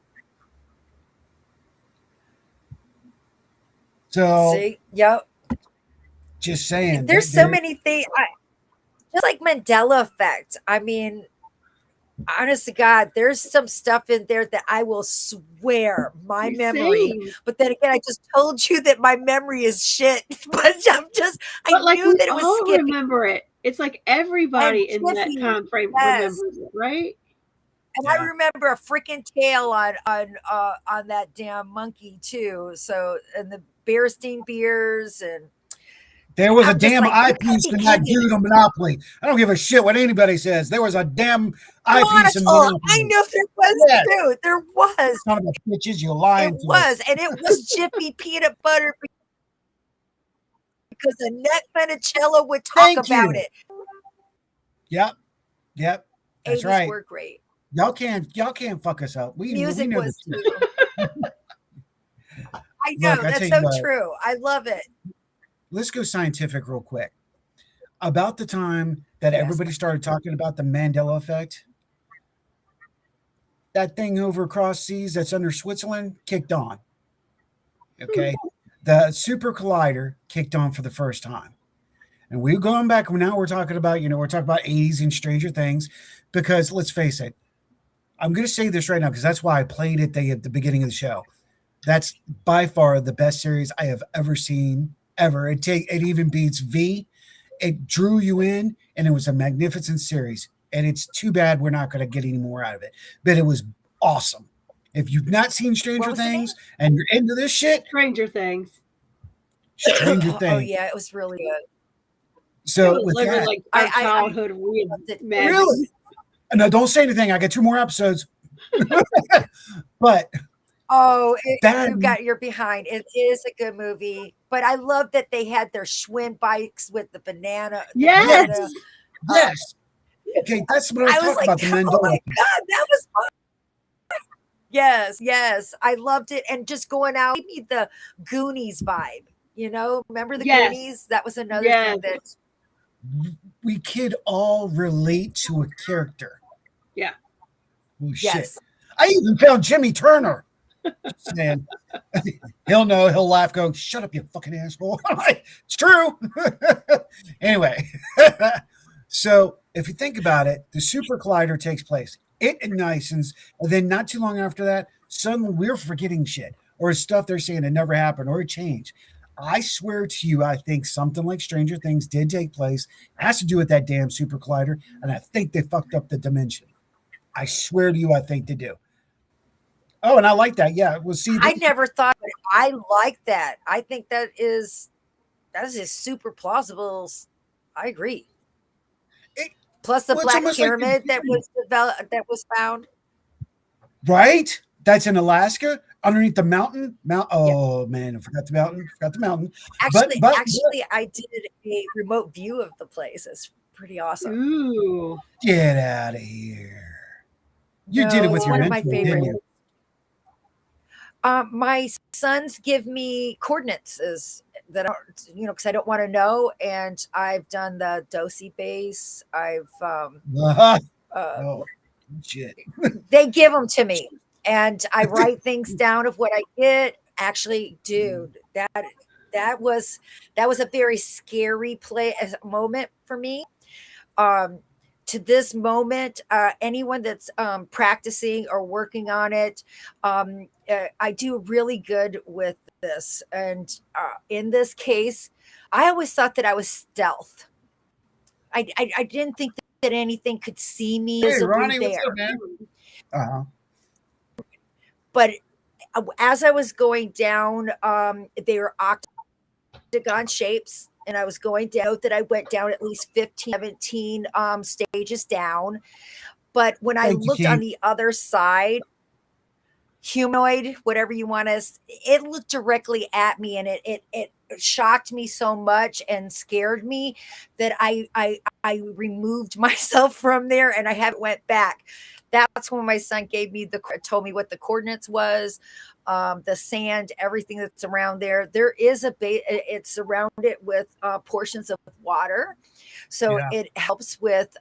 So, see, yep. Just saying. There's so many things. Just like Mandela Effect. I mean, honest to God, there's some stuff in there that I will swear my memory. But then again, I just told you that my memory is shit. But I knew that it was Skippy. Remember it. It's like everybody in that time frame remembers it, right? And I remember a freaking tail on that damn monkey too. So, and the Beerstein beers, and there was a damn eyepiece in that dude on Monopoly. I don't give a shit what anybody says. There was a damn eyepiece in Monopoly. I know there was too. There was. Son of a bitches, you lying. It was, and it was Jiffy peanut butter because the Annette Funicello would talk about it. Yep. That's 80s right. were great. Y'all can't fuck us up. Music we was too. I know. Look, that's so true. I love it. Let's go scientific real quick. About the time that everybody started talking about the Mandela Effect, that thing over across seas that's under Switzerland kicked on. Okay. The super collider kicked on for the first time. And we're going back. Now we're talking about, we're talking about 80s and Stranger Things, because let's face it, I'm going to say this right now because that's why I played it at the beginning of the show. That's by far the best series I have ever seen, ever. It even beats V. It drew you in, and it was a magnificent series. And it's too bad we're not going to get any more out of it. But it was awesome. If you've not seen Stranger was the name? Things and you're into this shit, Stranger Things. Stranger Things. Oh yeah, it was really good. So It was with literally that, like our I childhood loved it. magic. really, no, don't say anything. I got 2 more episodes. But Oh, that you're behind. It is a good movie, but I love that they had their swim bikes with the banana. Yes. banana. yes. Okay, that's what I was I was talking like, about. The oh my Mandela. god, that was fun. Yes, I loved it, and just going out gave me the Goonies vibe. Remember the Yes. Goonies? That was another Yes. thing that. We could all relate to a character. Yeah. Oh shit! Yes. I even found Jimmy Turner. Saying, he'll know. He'll laugh. Go, shut up, you fucking asshole. I'm like, it's true. Anyway, so if you think about it, the super collider takes place. It ignites, and then not too long after that, suddenly we're forgetting shit or stuff they're saying it never happened or it changed. I swear to you, I think something like Stranger Things did take place. It has to do with that damn super collider, and I think they fucked up the dimension. I swear to you, I think they do. Oh, and I like that. Yeah, we'll see. I never thought, but I like that. I think that is just super plausible. I agree. Plus the well, it's black almost like pyramid that was developed, that was found. right? That's in Alaska, underneath the mountain. Oh man, I forgot the mountain. Forgot the mountain. Actually, But I did a remote view of the place. It's pretty awesome. Ooh. get out of here. You No, did it with it's your one of my mentor, didn't favorites. you? My sons give me coordinates that are, because I don't want to know. And I've done the Dosi base. I've, Uh-huh. Oh shit. they give them to me, and I write things down of what I get. Actually, dude, that was a very scary moment for me. To this moment, anyone that's practicing or working on it, I do really good with this. And in this case, I always thought that I was stealth. I didn't think that anything could see me Hey, visibly Ronnie, what's there. up, man? Uh-huh. But as I was going down, they were octagon shapes, and I was going down that I went down at least 15, 17 stages down. But when I Thank you, looked King. on the other side, humanoid, whatever you want to, it looked directly at me, and it shocked me so much and scared me that I removed myself from there, and I haven't went back. That's when my son told me what the coordinates was, the sand, everything that's around there. There is it's surrounded with portions of water, so Yeah. it helps with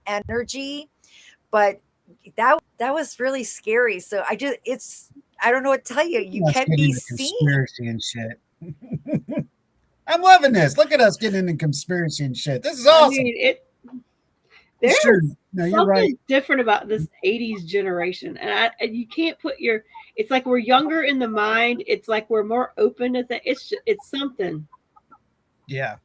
energy. But that was really scary. So I don't know what to tell you. You Let's can get be into seen. conspiracy and shit. I'm loving this. Look at us getting into conspiracy and shit. This is awesome. I mean, It's there's true. No, you're something right. different about this 80s generation. And you can't it's like we're younger in the mind. It's like we're more open to things. It's something. Yeah,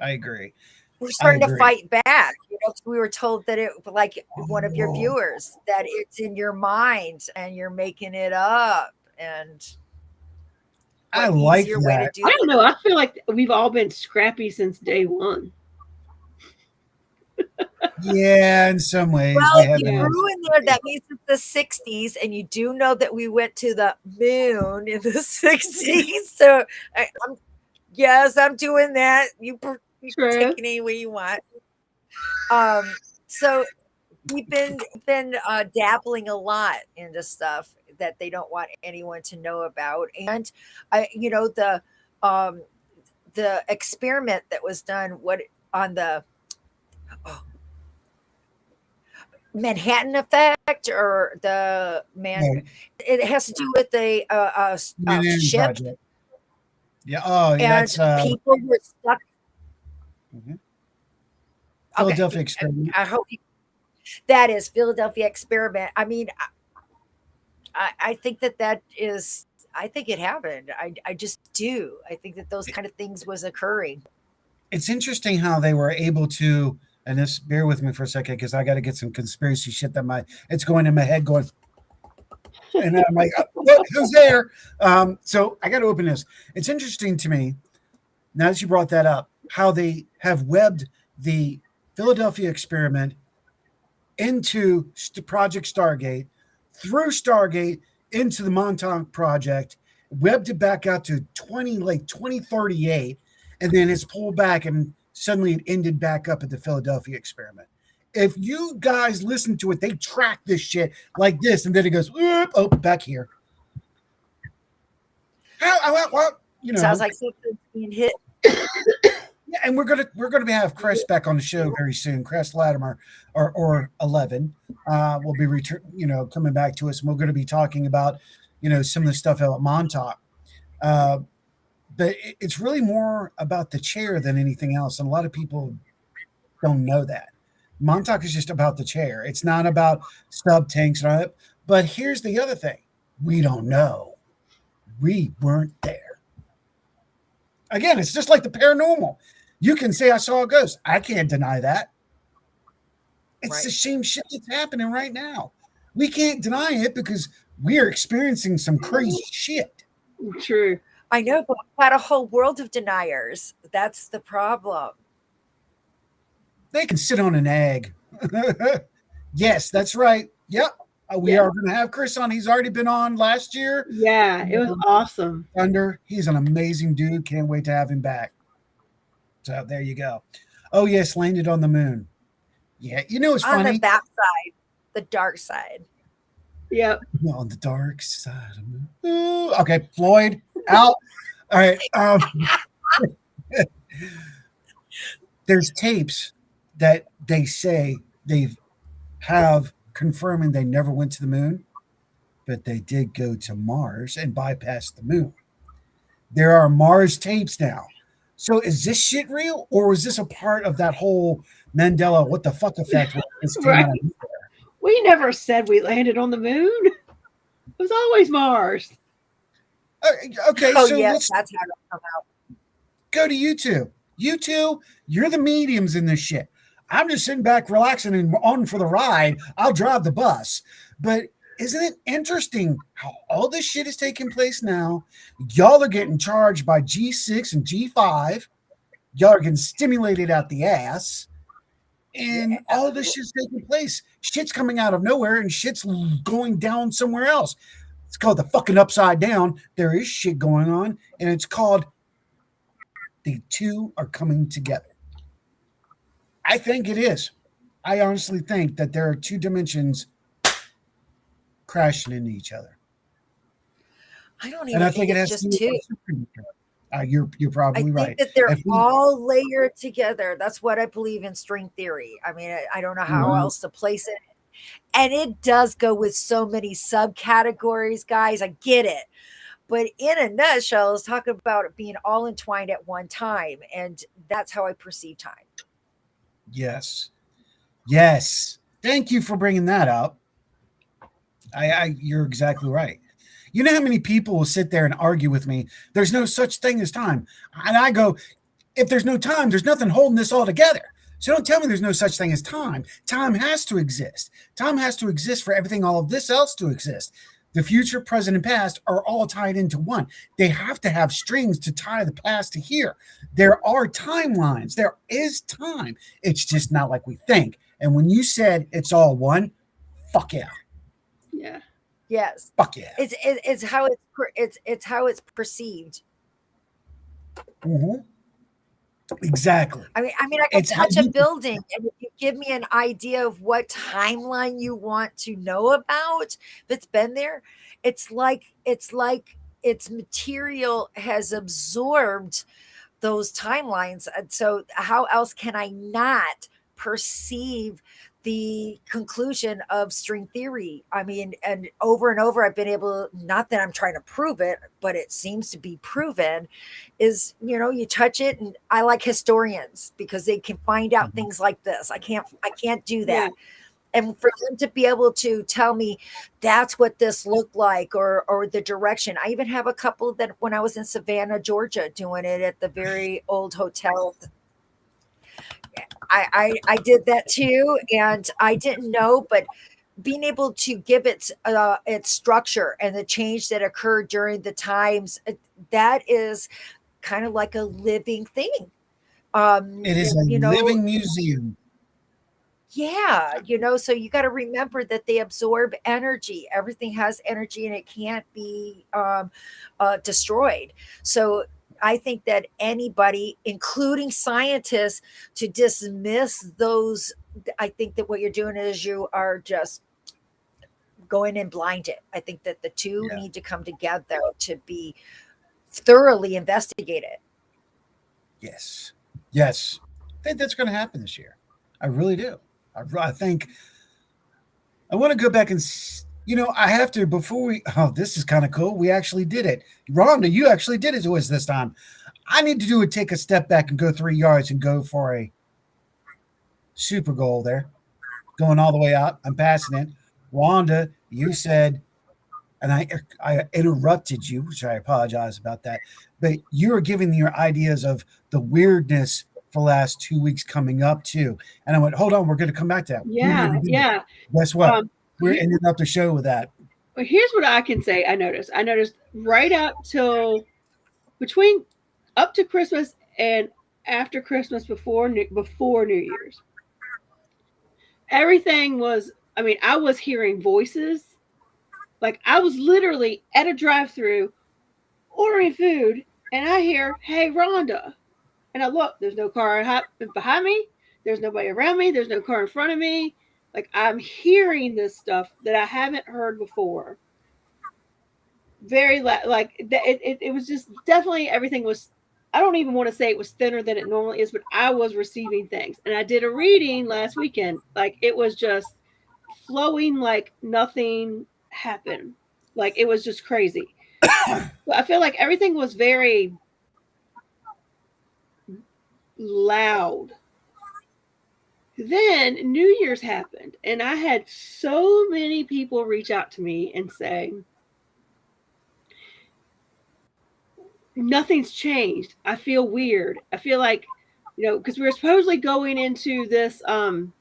I agree. We're starting to agree. fight back. 'Cause we were told that like one of your viewers, that it's in your mind and you're making it up. And I what like easier way to that. do I it? don't know. I feel like we've all been scrappy since day one. Yeah, in some ways. Well, we if have you been. grew in there, that means it's the 60s, and you do know that we went to the moon in the 60s. So, I'm doing that. You can take it any way you want. So we've been dabbling a lot into stuff that they don't want anyone to know about, and the experiment that was done on the Manhattan Effect, or the Right. it has to do with a Manhattan ship, Project. Yeah. Oh, and that's people were stuck. Philadelphia experiment. I hope that is Philadelphia experiment. I mean, I think that is. I think it happened. I just do. I think that those kind of things was occurring. It's interesting how they were able to, and this, bear with me for a second, because I got to get some conspiracy shit it's going in my head going. And I'm like, look, who's there? So I got to open this. It's interesting to me, now that you brought that up, how they have webbed the Philadelphia experiment into Project Stargate, through Stargate into the Montauk Project, webbed it back out to 2038, and then it's pulled back and suddenly it ended back up at the Philadelphia experiment. If you guys listen to it, they track this shit like this, and then it goes, oh, back here. How you know? Sounds like something's being hit. Yeah, and we're gonna have Chris back on the show very soon. Chris Latimer or 11 will be coming back to us, and we're going to be talking about some of the stuff about Montauk. But it's really more about the chair than anything else, and a lot of people don't know that. Montauk is just about the chair. It's not about sub tanks and all that. But here's the other thing: we don't know. We weren't there. Again, it's just like the paranormal. You can say I saw a ghost. I can't deny that. It's the same shit that's happening right now. We can't deny it because we're experiencing some crazy shit. True. I know, but we've got a whole world of deniers. That's the problem. They can sit on an egg. Yes, that's right. Yep. We are going to have Chris on. He's already been on last year. Yeah, it was awesome. Thunder. He's an amazing dude. Can't wait to have him back. So there you go. Oh, yes, landed on the moon. Yeah, it's funny. On the backside, the dark side. Yep. On the dark side of the moon. Ooh, okay, Floyd, out. All right. There's tapes that they say they have confirming they never went to the moon, but they did go to Mars and bypass the moon. There are Mars tapes now. So is this shit real, or is this a part of that whole Mandela what the fuck effect? Right. We never said we landed on the moon. It was always Mars. Okay, oh, so yes, that's how it'll come out. Go to YouTube. You two, you're the mediums in this shit. I'm just sitting back, relaxing, and on for the ride. I'll drive the bus. But isn't it interesting how all this shit is taking place now? Y'all are getting charged by G6 and G5. Y'all are getting stimulated out the ass. And all this shit's taking place. Shit's coming out of nowhere and shit's going down somewhere else. It's called the fucking upside down. There is shit going on, and it's called the two are coming together. I think it is. I honestly think that there are two dimensions crashing into each other. I don't even think it's just two. You're probably right. I think that they're all layered together. That's what I believe in string theory. I mean, I don't know how else to place it. And it does go with so many subcategories, guys. I get it. But in a nutshell, it's talking about it being all entwined at one time. And that's how I perceive time. Yes. Yes. Thank you for bringing that up. You're exactly right. You know how many people will sit there and argue with me, there's no such thing as time. And I go, if there's no time, there's nothing holding this all together. So don't tell me there's no such thing as time. Time has to exist. Time has to exist for everything, all of this else to exist. The future, present, and past are all tied into one. They have to have strings to tie the past to here. There are timelines. There is time. It's just not like we think. And when you said it's all one, fuck yeah. Yeah. Yes. Fuck yeah. It's how it's perceived. Mm-hmm. Exactly. I mean, I can touch a building, and if you give me an idea of what timeline you want to know about that's been there, it's like its material has absorbed those timelines. And so how else can I not perceive the conclusion of string theory? I mean, and over I've been able, not that I'm trying to prove it, but it seems to be proven, is, you touch it. And I like historians because they can find out things like this. I can't do that. Yeah. And for them to be able to tell me that's what this looked like, or the direction. I even have a couple that when I was in Savannah, Georgia, doing it at the very old hotel. I did that too, and I didn't know, but being able to give its structure and the change that occurred during the times, that is kind of like a living thing. It is a You know, living museum. yeah, you know, so you got to remember that they absorb energy. Everything has energy and it can't be destroyed. So I think that anybody, including scientists, to dismiss those, I think that what you're doing is you are just going in blinded. I think that the two Yeah. need to come together to be thoroughly investigated. Yes. Yes. I think that's going to happen this year. I really do. I think I want to go back and, I have to, before we, oh, this is kind of cool. We actually did it. Rhonda, you actually did it to us this time. I need to take a step back and go 3 yards and go for a super goal there, going all the way out. I'm passing it. Rhonda, you said, and I interrupted you, which I apologize about that. But you were giving your ideas of the weirdness for the last 2 weeks coming up too. And I went, hold on, we're going to come back to that. We need Yeah, to do it. yeah. Guess what? We're Here- ending up the show with that. well, here's what I can say. I noticed right up till between up to Christmas and after Christmas, before New Year's, everything was. I mean, I was hearing voices. Like I was literally at a drive-through ordering food, and I hear, "Hey, Rhonda," and I look. There's no car behind me. There's nobody around me. There's no car in front of me. Like I'm hearing this stuff that I haven't heard before. It was just definitely everything was. I don't even want to say it was thinner than it normally is, but I was receiving things, and I did a reading last weekend. Like it was just flowing like nothing happened. Like it was just crazy. I feel like everything was very loud. Then New Year's happened, and I had so many people reach out to me and say, nothing's changed. I feel weird. I feel like, because we were supposedly going into this, the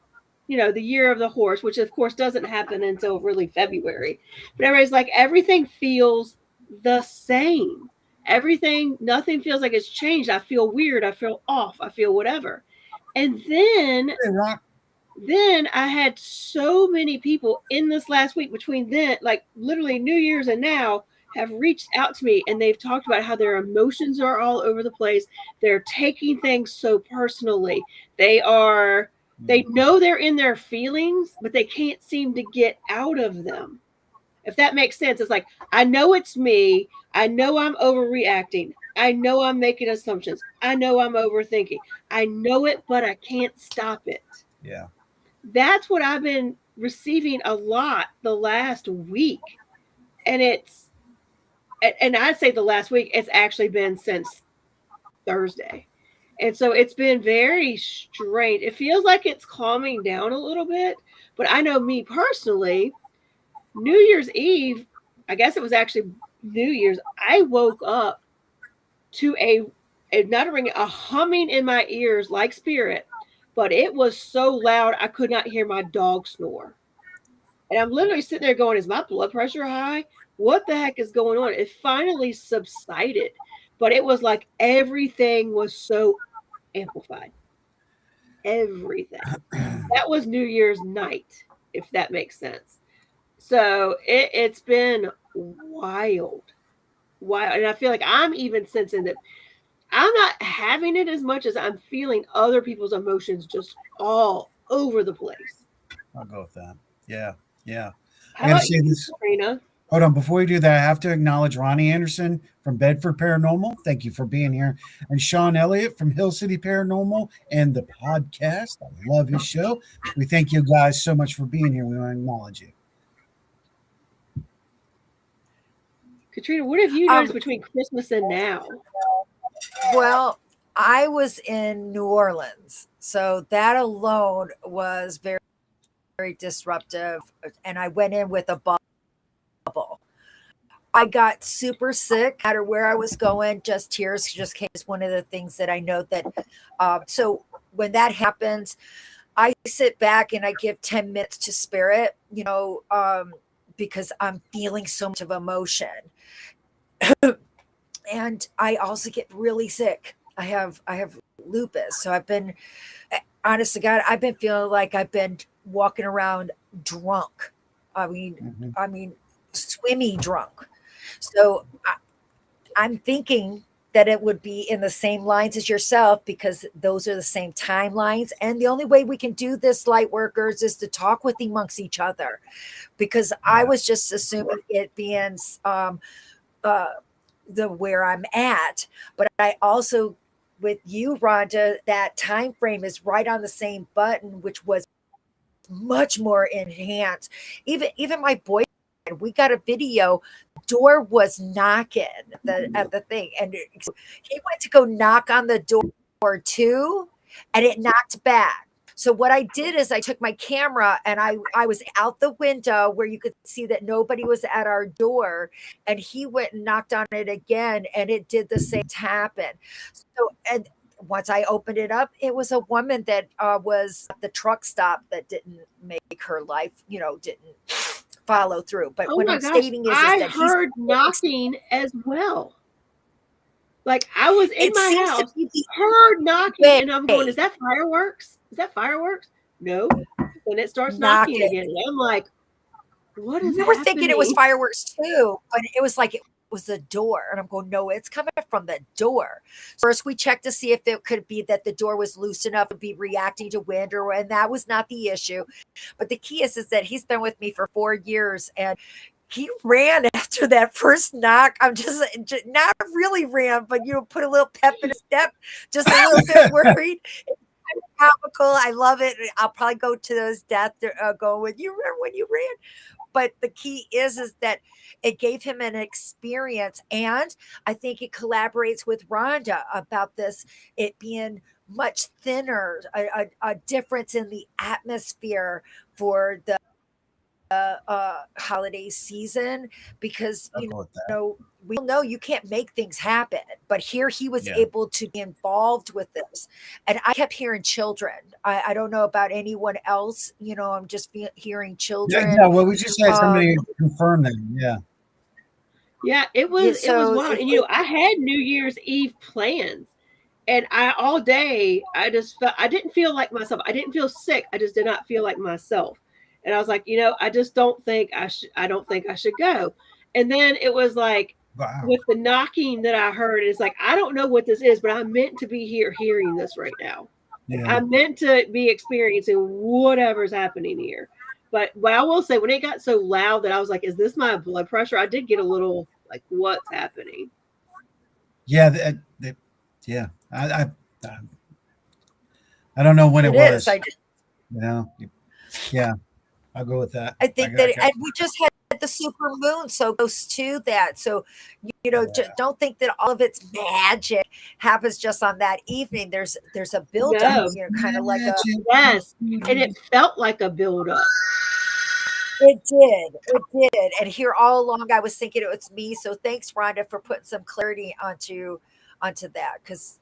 year of the horse, which of course doesn't happen until really February. But everybody's like, everything feels the same. Nothing feels like it's changed. I feel weird. I feel off. I feel whatever. And then I had so many people in this last week between then, like literally New Year's and now, have reached out to me and they've talked about how their emotions are all over the place. They're taking things so personally. They know they're in their feelings, but they can't seem to get out of them. If that makes sense. It's like, I know it's me. I know I'm overreacting. I know I'm making assumptions. I know I'm overthinking. I know it, but I can't stop it. Yeah. That's what I've been receiving a lot the last week. And I'd say the last week, it's actually been since Thursday. And so it's been very strange. It feels like it's calming down a little bit. But I know me personally, New Year's Eve, I guess it was actually New Year's, I woke up to not a ringing, a humming in my ears like spirit. But it was so loud, I could not hear my dog snore. And I'm literally sitting there going, is my blood pressure high? What the heck is going on? It finally subsided, but it was like everything was so amplified. Everything. That was New Year's night, if that makes sense. So it's been wild. And I feel like I'm even sensing that I'm not having it as much as I'm feeling other people's emotions just all over the place. I'll go with that. Yeah. Yeah. How about you, Katrina? Hold on. Before we do that, I have to acknowledge Ronnie Anderson from Bedford Paranormal. Thank you for being here. And Sean Elliott from Hill City Paranormal and the podcast. I love his show. We thank you guys so much for being here. We want to acknowledge you. Katrina, what have you noticed between Christmas and now? Well, I was in New Orleans, so that alone was very, very disruptive. And I went in with a bubble. I got super sick, no matter where I was going, just tears just came. It's one of the things that I know that. So when that happens, I sit back and I give 10 minutes to spirit, because I'm feeling so much of emotion. And I also get really sick. I have lupus. So I've been, honest to God, I've been feeling like I've been walking around drunk. I mean, Mhm. I mean, swimmy drunk. So I'm thinking that it would be in the same lines as yourself because those are the same timelines. And the only way we can do this, light workers, is to talk with amongst each other. Because I Yeah. was just assuming it being uh, the where I'm at, but I also with you, Rhonda, that time frame is right on the same button, which was much more enhanced. Even my boyfriend, we got a video. Door was knocking at the thing, and he went to go knock on the door too, and it knocked back. So what I did is I took my camera and I was out the window where you could see that nobody was at our door, and he went and knocked on it again, and it did the same happen. So and once I opened it up, it was a woman that was at the truck stop that didn't make her life, didn't follow through. But Oh what my I'm gosh, stating is I that he's. heard knocking as well. Like I was in It my seems to house, be the heard knocking, way and I'm going, "Is that fireworks? Is that fireworks?" No. Then it starts knocking knocking. again, and I'm like, "What is We were thinking it was happening?" fireworks too, but it was like it was the door. And I'm going, no, it's coming from the door. First, we checked to see if it could be that the door was loose enough to be reacting to wind, and that was not the issue. But the key is that he's been with me for 4 years, and he ran after that first knock. I'm just not really ran, but put a little pep in his step, just a little bit worried. Comical. I love it. I'll probably go to those death going with you. Remember when you ran? But the key is that it gave him an experience, and I think it collaborates with Rhonda about this, it being much thinner, a difference in the atmosphere for the holiday season, because I'll go with that. we all know you can't make things happen, but here he was Yeah. able to be involved with this. And I kept hearing children. I don't know about anyone else, I'm just hearing Yeah, children. yeah. Well, we just had somebody Um, confirm that. Yeah. Yeah, it yeah, was so wild, and I had New Year's Eve plans, and I all day I just felt I didn't feel like myself. I didn't feel sick. I just did not feel like myself, and I was like, I just don't think I should. I don't think I should go. And then it was like Wow. with the knocking that I heard, it's like I don't know what this is, but I'm meant to be here hearing this right now. Like Yeah. I'm meant to be experiencing whatever's happening here. But I will say, when it got so loud that I was like, "Is this my blood pressure?" I did get a little like, "What's happening?" Yeah. Yeah. I don't know when it it is. was. You know. Yeah. I'll go with that. I think that, and we just had the super moon so close to that. So, don't think that all of its magic happens just on that evening. There's a build up, No. kind of like a. Yes, and it felt like a buildup. It did. And here all along, I was thinking it was me. So thanks, Rhonda, for putting some clarity onto that, because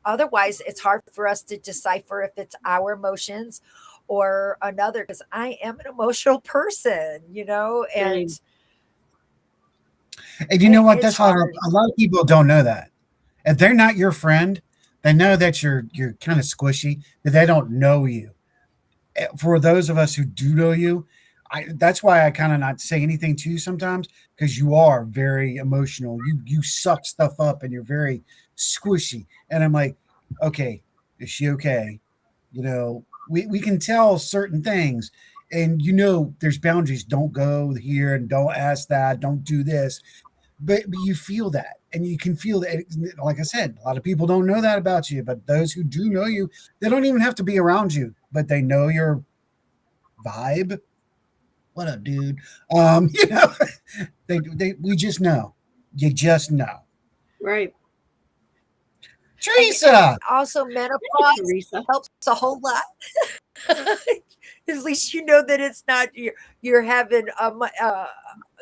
otherwise it's hard for us to decipher if it's our emotions or another, because I am an emotional person, and Same. And you know what? it's That's hard. hard. A lot of people don't know that. If they're not your friend, they know that you're kind of squishy, but they don't know you. For those of us who do know you, that's why I kind of not say anything to you sometimes, because you are very emotional. You suck stuff up and you're very squishy. And I'm like, okay, is she okay? We can tell certain things, and there's boundaries. Don't go here and don't ask that. Don't do this. But you feel that, and you can feel that. Like I said, a lot of people don't know that about you, but those who do know you, they don't even have to be around you, but they know your vibe. What up, dude? You know, we just know. You just know. Right. Teresa. And also Hey, menopause Teresa. helps a whole lot. At least you know that it's not you're having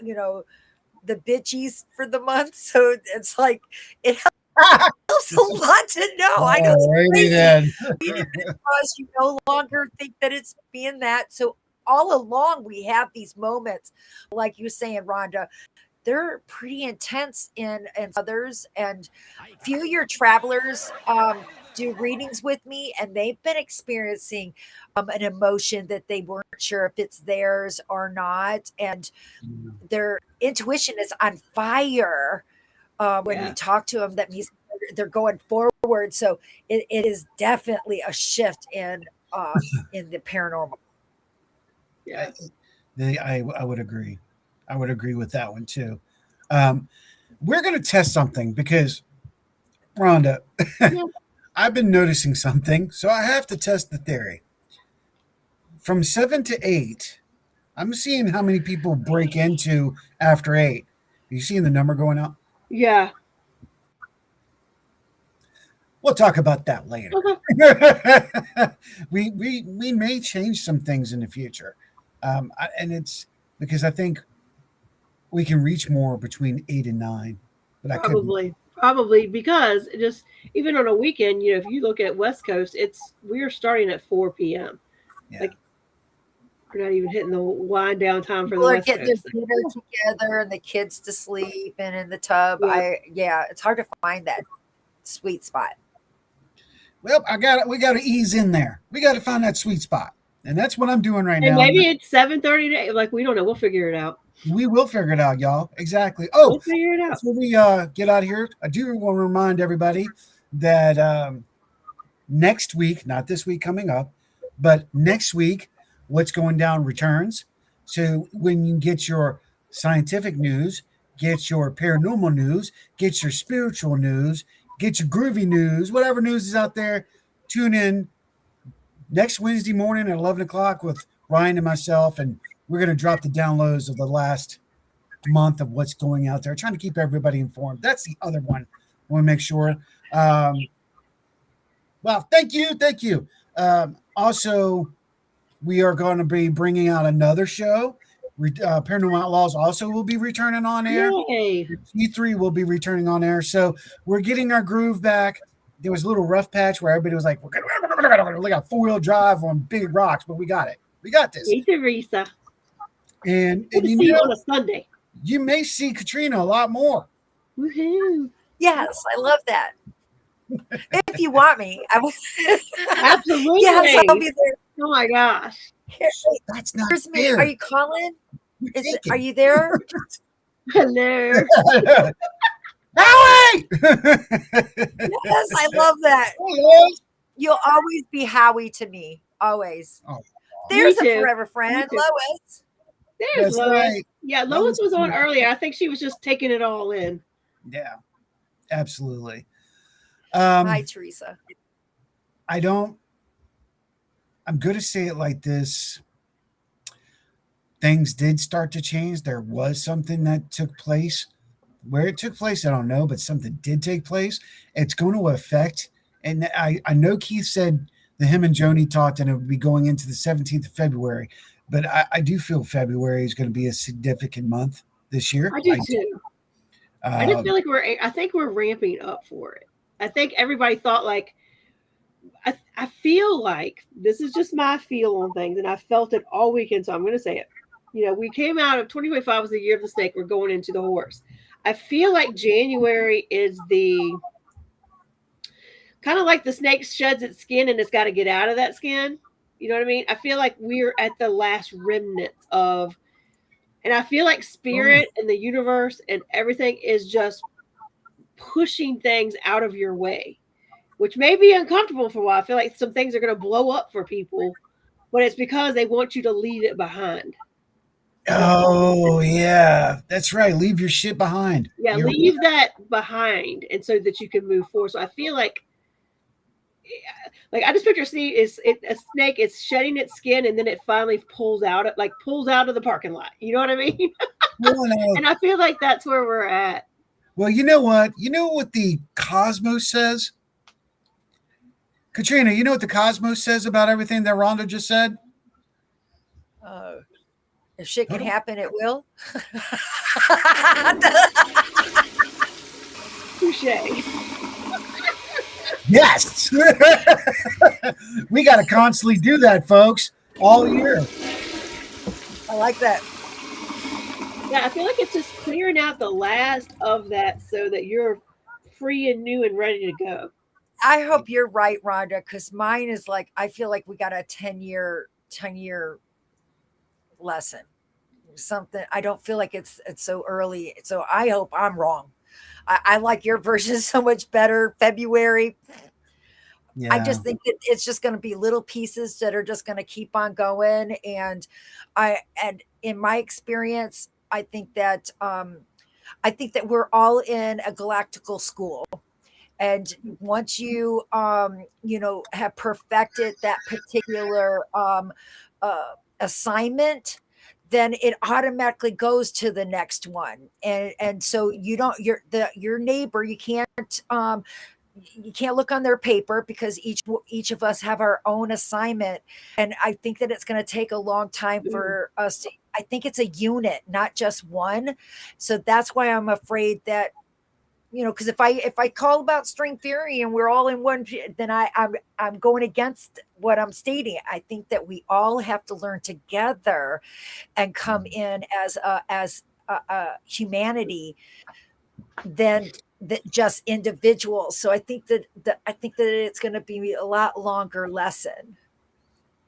you know the bitchies for the month. So it's like it It's a lot to know. I know it's Alrighty crazy. then. Because you no longer think that it's being that. So all along we have these moments, like you were saying, Rhonda, they're pretty intense in others. And few of your travelers do readings with me, and they've been experiencing an emotion that they weren't sure if it's theirs or not. And their intuition is on fire when we talk to them. That means they're going forward. So it is definitely a shift in the paranormal. Yeah. I would agree. I would agree with that one too. We're going to test something because, Rhonda, I've been noticing something, so I have to test the theory. From 7 to 8, I'm seeing how many people break into after 8. Are you seeing the number going up? Yeah. We'll talk about that later. Okay. we may change some things in the future, and it's because I think we can reach more between 8 and 9. But Probably because just even on a weekend, if you look at West Coast, we're starting at 4 p.m. Yeah. Like we're not even hitting the wind down time for People the are West getting Coast. their dinner together and the kids to sleep and in the tub. Yeah. It's hard to find that sweet spot. Well, we got to ease in there. We got to find that sweet spot, and that's what I'm doing right And now. maybe it's 7:30. Like we don't know. We'll figure it out. We will figure it out, y'all. Exactly. Oh, we'll figure it out. Before we get out of here, I do want to remind everybody that next week, not this week coming up, but next week, What's Going Down returns. So when you get your scientific news, get your paranormal news, get your spiritual news, get your groovy news, whatever news is out there, tune in next Wednesday morning at 11 o'clock with Ryan and myself, and we're going to drop the downloads of the last month of what's going out there, trying to keep everybody informed. That's the other one. I want to make sure. Well, thank you. Also, we are going to be bringing out another show. Paranormal Outlaws also will be returning on air. Yay. T3 will be returning on air. So we're getting our groove back. There was a little rough patch where everybody was like, we're like a 4-wheel drive on big rocks, but we got it. We got this. Hey, Teresa. And Good to see you on a Sunday. You may see Katrina a lot more. Woohoo. Yes, I love that. If you want me, I will. Absolutely. Yes, I'll be there. Oh my gosh. That's not Here's me. fair. Are you calling? Are you there? Hello. Howie! Yes, I love that. You'll always be Howie to me. Always. Oh, There's me a too. forever friend, Me too. Lois. There's That's Lois. right. Yeah, Lois was on earlier. I think she was just taking it all in. Yeah, absolutely. Hi, Teresa. I'm going to say it like this. Things did start to change. There was something that took place. Where it took place, I don't know, but something did take place. It's going to affect, and I know Keith said him and Joni talked and it would be going into the 17th of February, but I do feel February is going to be a significant month this year. I do too. I just feel like I think we're ramping up for it. I think everybody thought like, I feel like this is just my feel on things, and I felt it all weekend, so I'm going to say it. We came out of 2025 was the year of the snake. We're going into the horse. I feel like January is the kind of like the snake sheds its skin and it's got to get out of that skin. You know what I mean? I feel like we're at the last remnants of, and I feel like spirit and the universe and everything is just pushing things out of your way, which may be uncomfortable for a while. I feel like some things are going to blow up for people, but it's because they want you to leave it behind. Oh, yeah, that's right. Leave your shit behind. Yeah, leave that behind, and so that you can move forward. So I feel like I just picture a snake is shedding its skin, and then it finally pulls out of the parking lot. You know what I mean? And I feel like that's where we're at. Well, you know what? You know what the cosmos says? Katrina, you know what the cosmos says about everything that Rhonda just said? If shit can happen, it will. Touche. Yes. We got to constantly do that, folks, all year. I like that. Yeah, I feel like it's just clearing out the last of that so that you're free and new and ready to go. I hope you're right, Rhonda, because mine is like I feel like we got a 10-year lesson. Something I don't feel like it's so early. So I hope I'm wrong. I like your version so much better. February. Yeah. I just think that it's just going to be little pieces that are just going to keep on going. And in my experience, I think that we're all in a galactical school. And once you have perfected that particular assignment, then it automatically goes to the next one. And so your neighbor, you can't look on their paper because each of us have our own assignment. And I think that it's going to take a long time for us to, I think it's a unit, not just one. So that's why I'm afraid that, because if I call about string theory and we're all in one, then I'm going against what I'm stating. I think that we all have to learn together and come in as a humanity than that just individuals. So I think that it's going to be a lot longer lesson.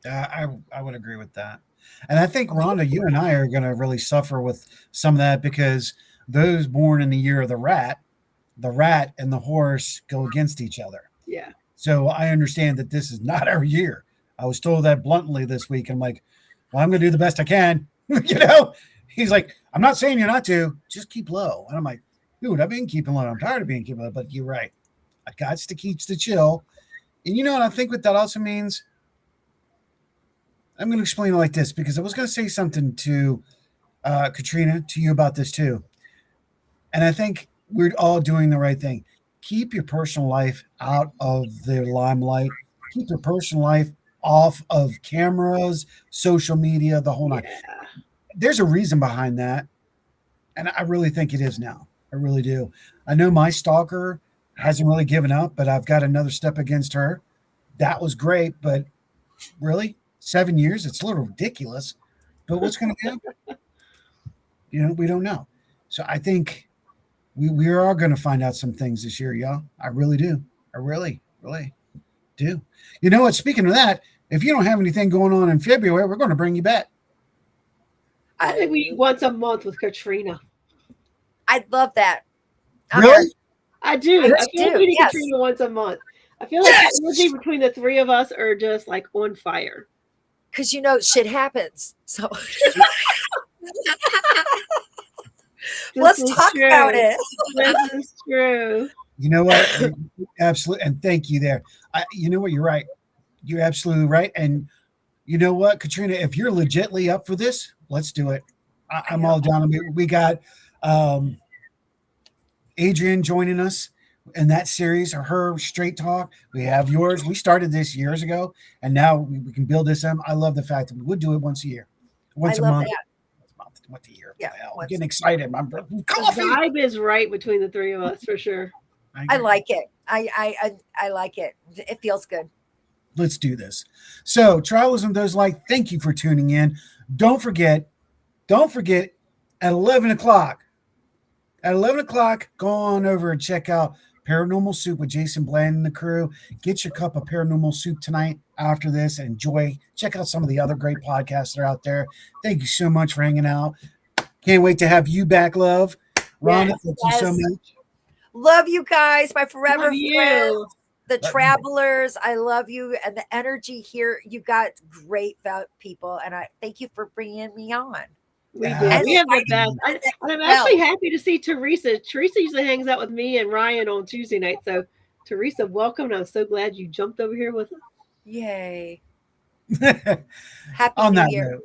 I would agree with that. And I think, Rhonda, you and I are going to really suffer with some of that because those born in the year of the rat and the horse go against each other. Yeah. So I understand that this is not our year. I was told that bluntly this week. I'm like, well, I'm going to do the best I can. He's like, I'm not saying you're not to, just keep low. And I'm like, dude, I've been keeping low. I'm tired of being keeping low, but you're right. I got to keep the chill. And you know what I think what that also means? I'm going to explain it like this because I was going to say something to Katrina, to you about this too. And I think we're all doing the right thing. Keep your personal life out of the limelight. Keep your personal life off of cameras, social media, the whole night. There's a reason behind that. And I really think it is now. I really do. I know my stalker hasn't really given up, but I've got another step against her. That was great, but really? 7 years? It's a little ridiculous. But what's going to happen? We don't know. So I think we are going to find out some things this year, y'all. I really do. I really, really do. You know what? Speaking of that, if you don't have anything going on in February, we're going to bring you back. I think we once a month with Katrina. I'd love that. Really? I do. I feel like we need yes. Katrina once a month. I feel like the energy between the three of us are just like on fire. Because shit happens. So let's talk about it. This is true. You know what? Absolutely. And thank you there. You know what? You're right. You're absolutely right. And you know what, Katrina, if you're legitly up for this, let's do it. I'm all down. We got Adrian joining us in that series, or her straight talk. We have yours. We started this years ago, and now we can build this. I love the fact that we would do it once a year, once a month. Once a year. Yeah, I'm getting excited. I'm the vibe is right between the three of us for sure. I like it. I like it. It feels good. Let's do this. So, Travelers and those like, thank you for tuning in. Don't forget at 11 o'clock. At 11 o'clock, go on over and check out Paranormal Soup with Jason Bland and the crew. Get your cup of Paranormal Soup tonight after this. Enjoy. Check out some of the other great podcasts that are out there. Thank you so much for hanging out. Can't wait to have you back, love. Rhonda, thank you so much. Love you guys, my forever Love friends. The travelers, I love you, and the energy here. You got great people, and I thank you for bringing me on. We do. We have the best. I'm actually happy to see Teresa. Teresa usually hangs out with me and Ryan on Tuesday night. So, Teresa, welcome. And I'm so glad you jumped over here with us. Yay! Happy New Year! Note,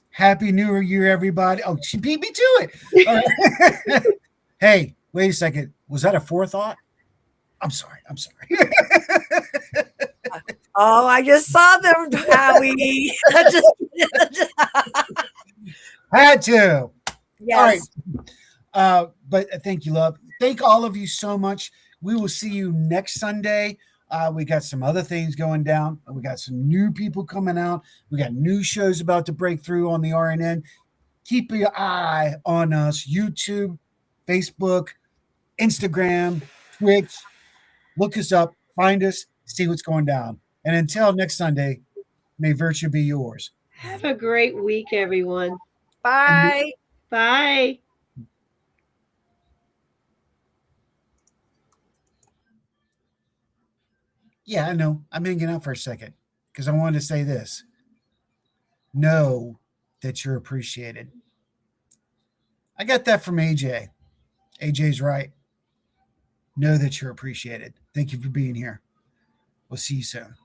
Happy New Year, everybody! Oh, she beat me to it. Hey, wait a second. Was that a forethought? I'm sorry. Oh, I just saw them, Howie. Had to. Yes. All right. But thank you, love. Thank all of you so much. We will see you next Sunday We got some other things going down. We got some new people coming out. We got new shows about to break through on the RNN. Keep your eye on us. YouTube, Facebook, Instagram, Twitch. Look us up, find us, see what's going down. And until next Sunday, may virtue be yours. Have a great week, everyone. Bye. Bye. Yeah, I know. I'm hanging out for a second because I wanted to say this. Know that you're appreciated. I got that from AJ. AJ's right. Know that you're appreciated. Thank you for being here. We'll see you soon.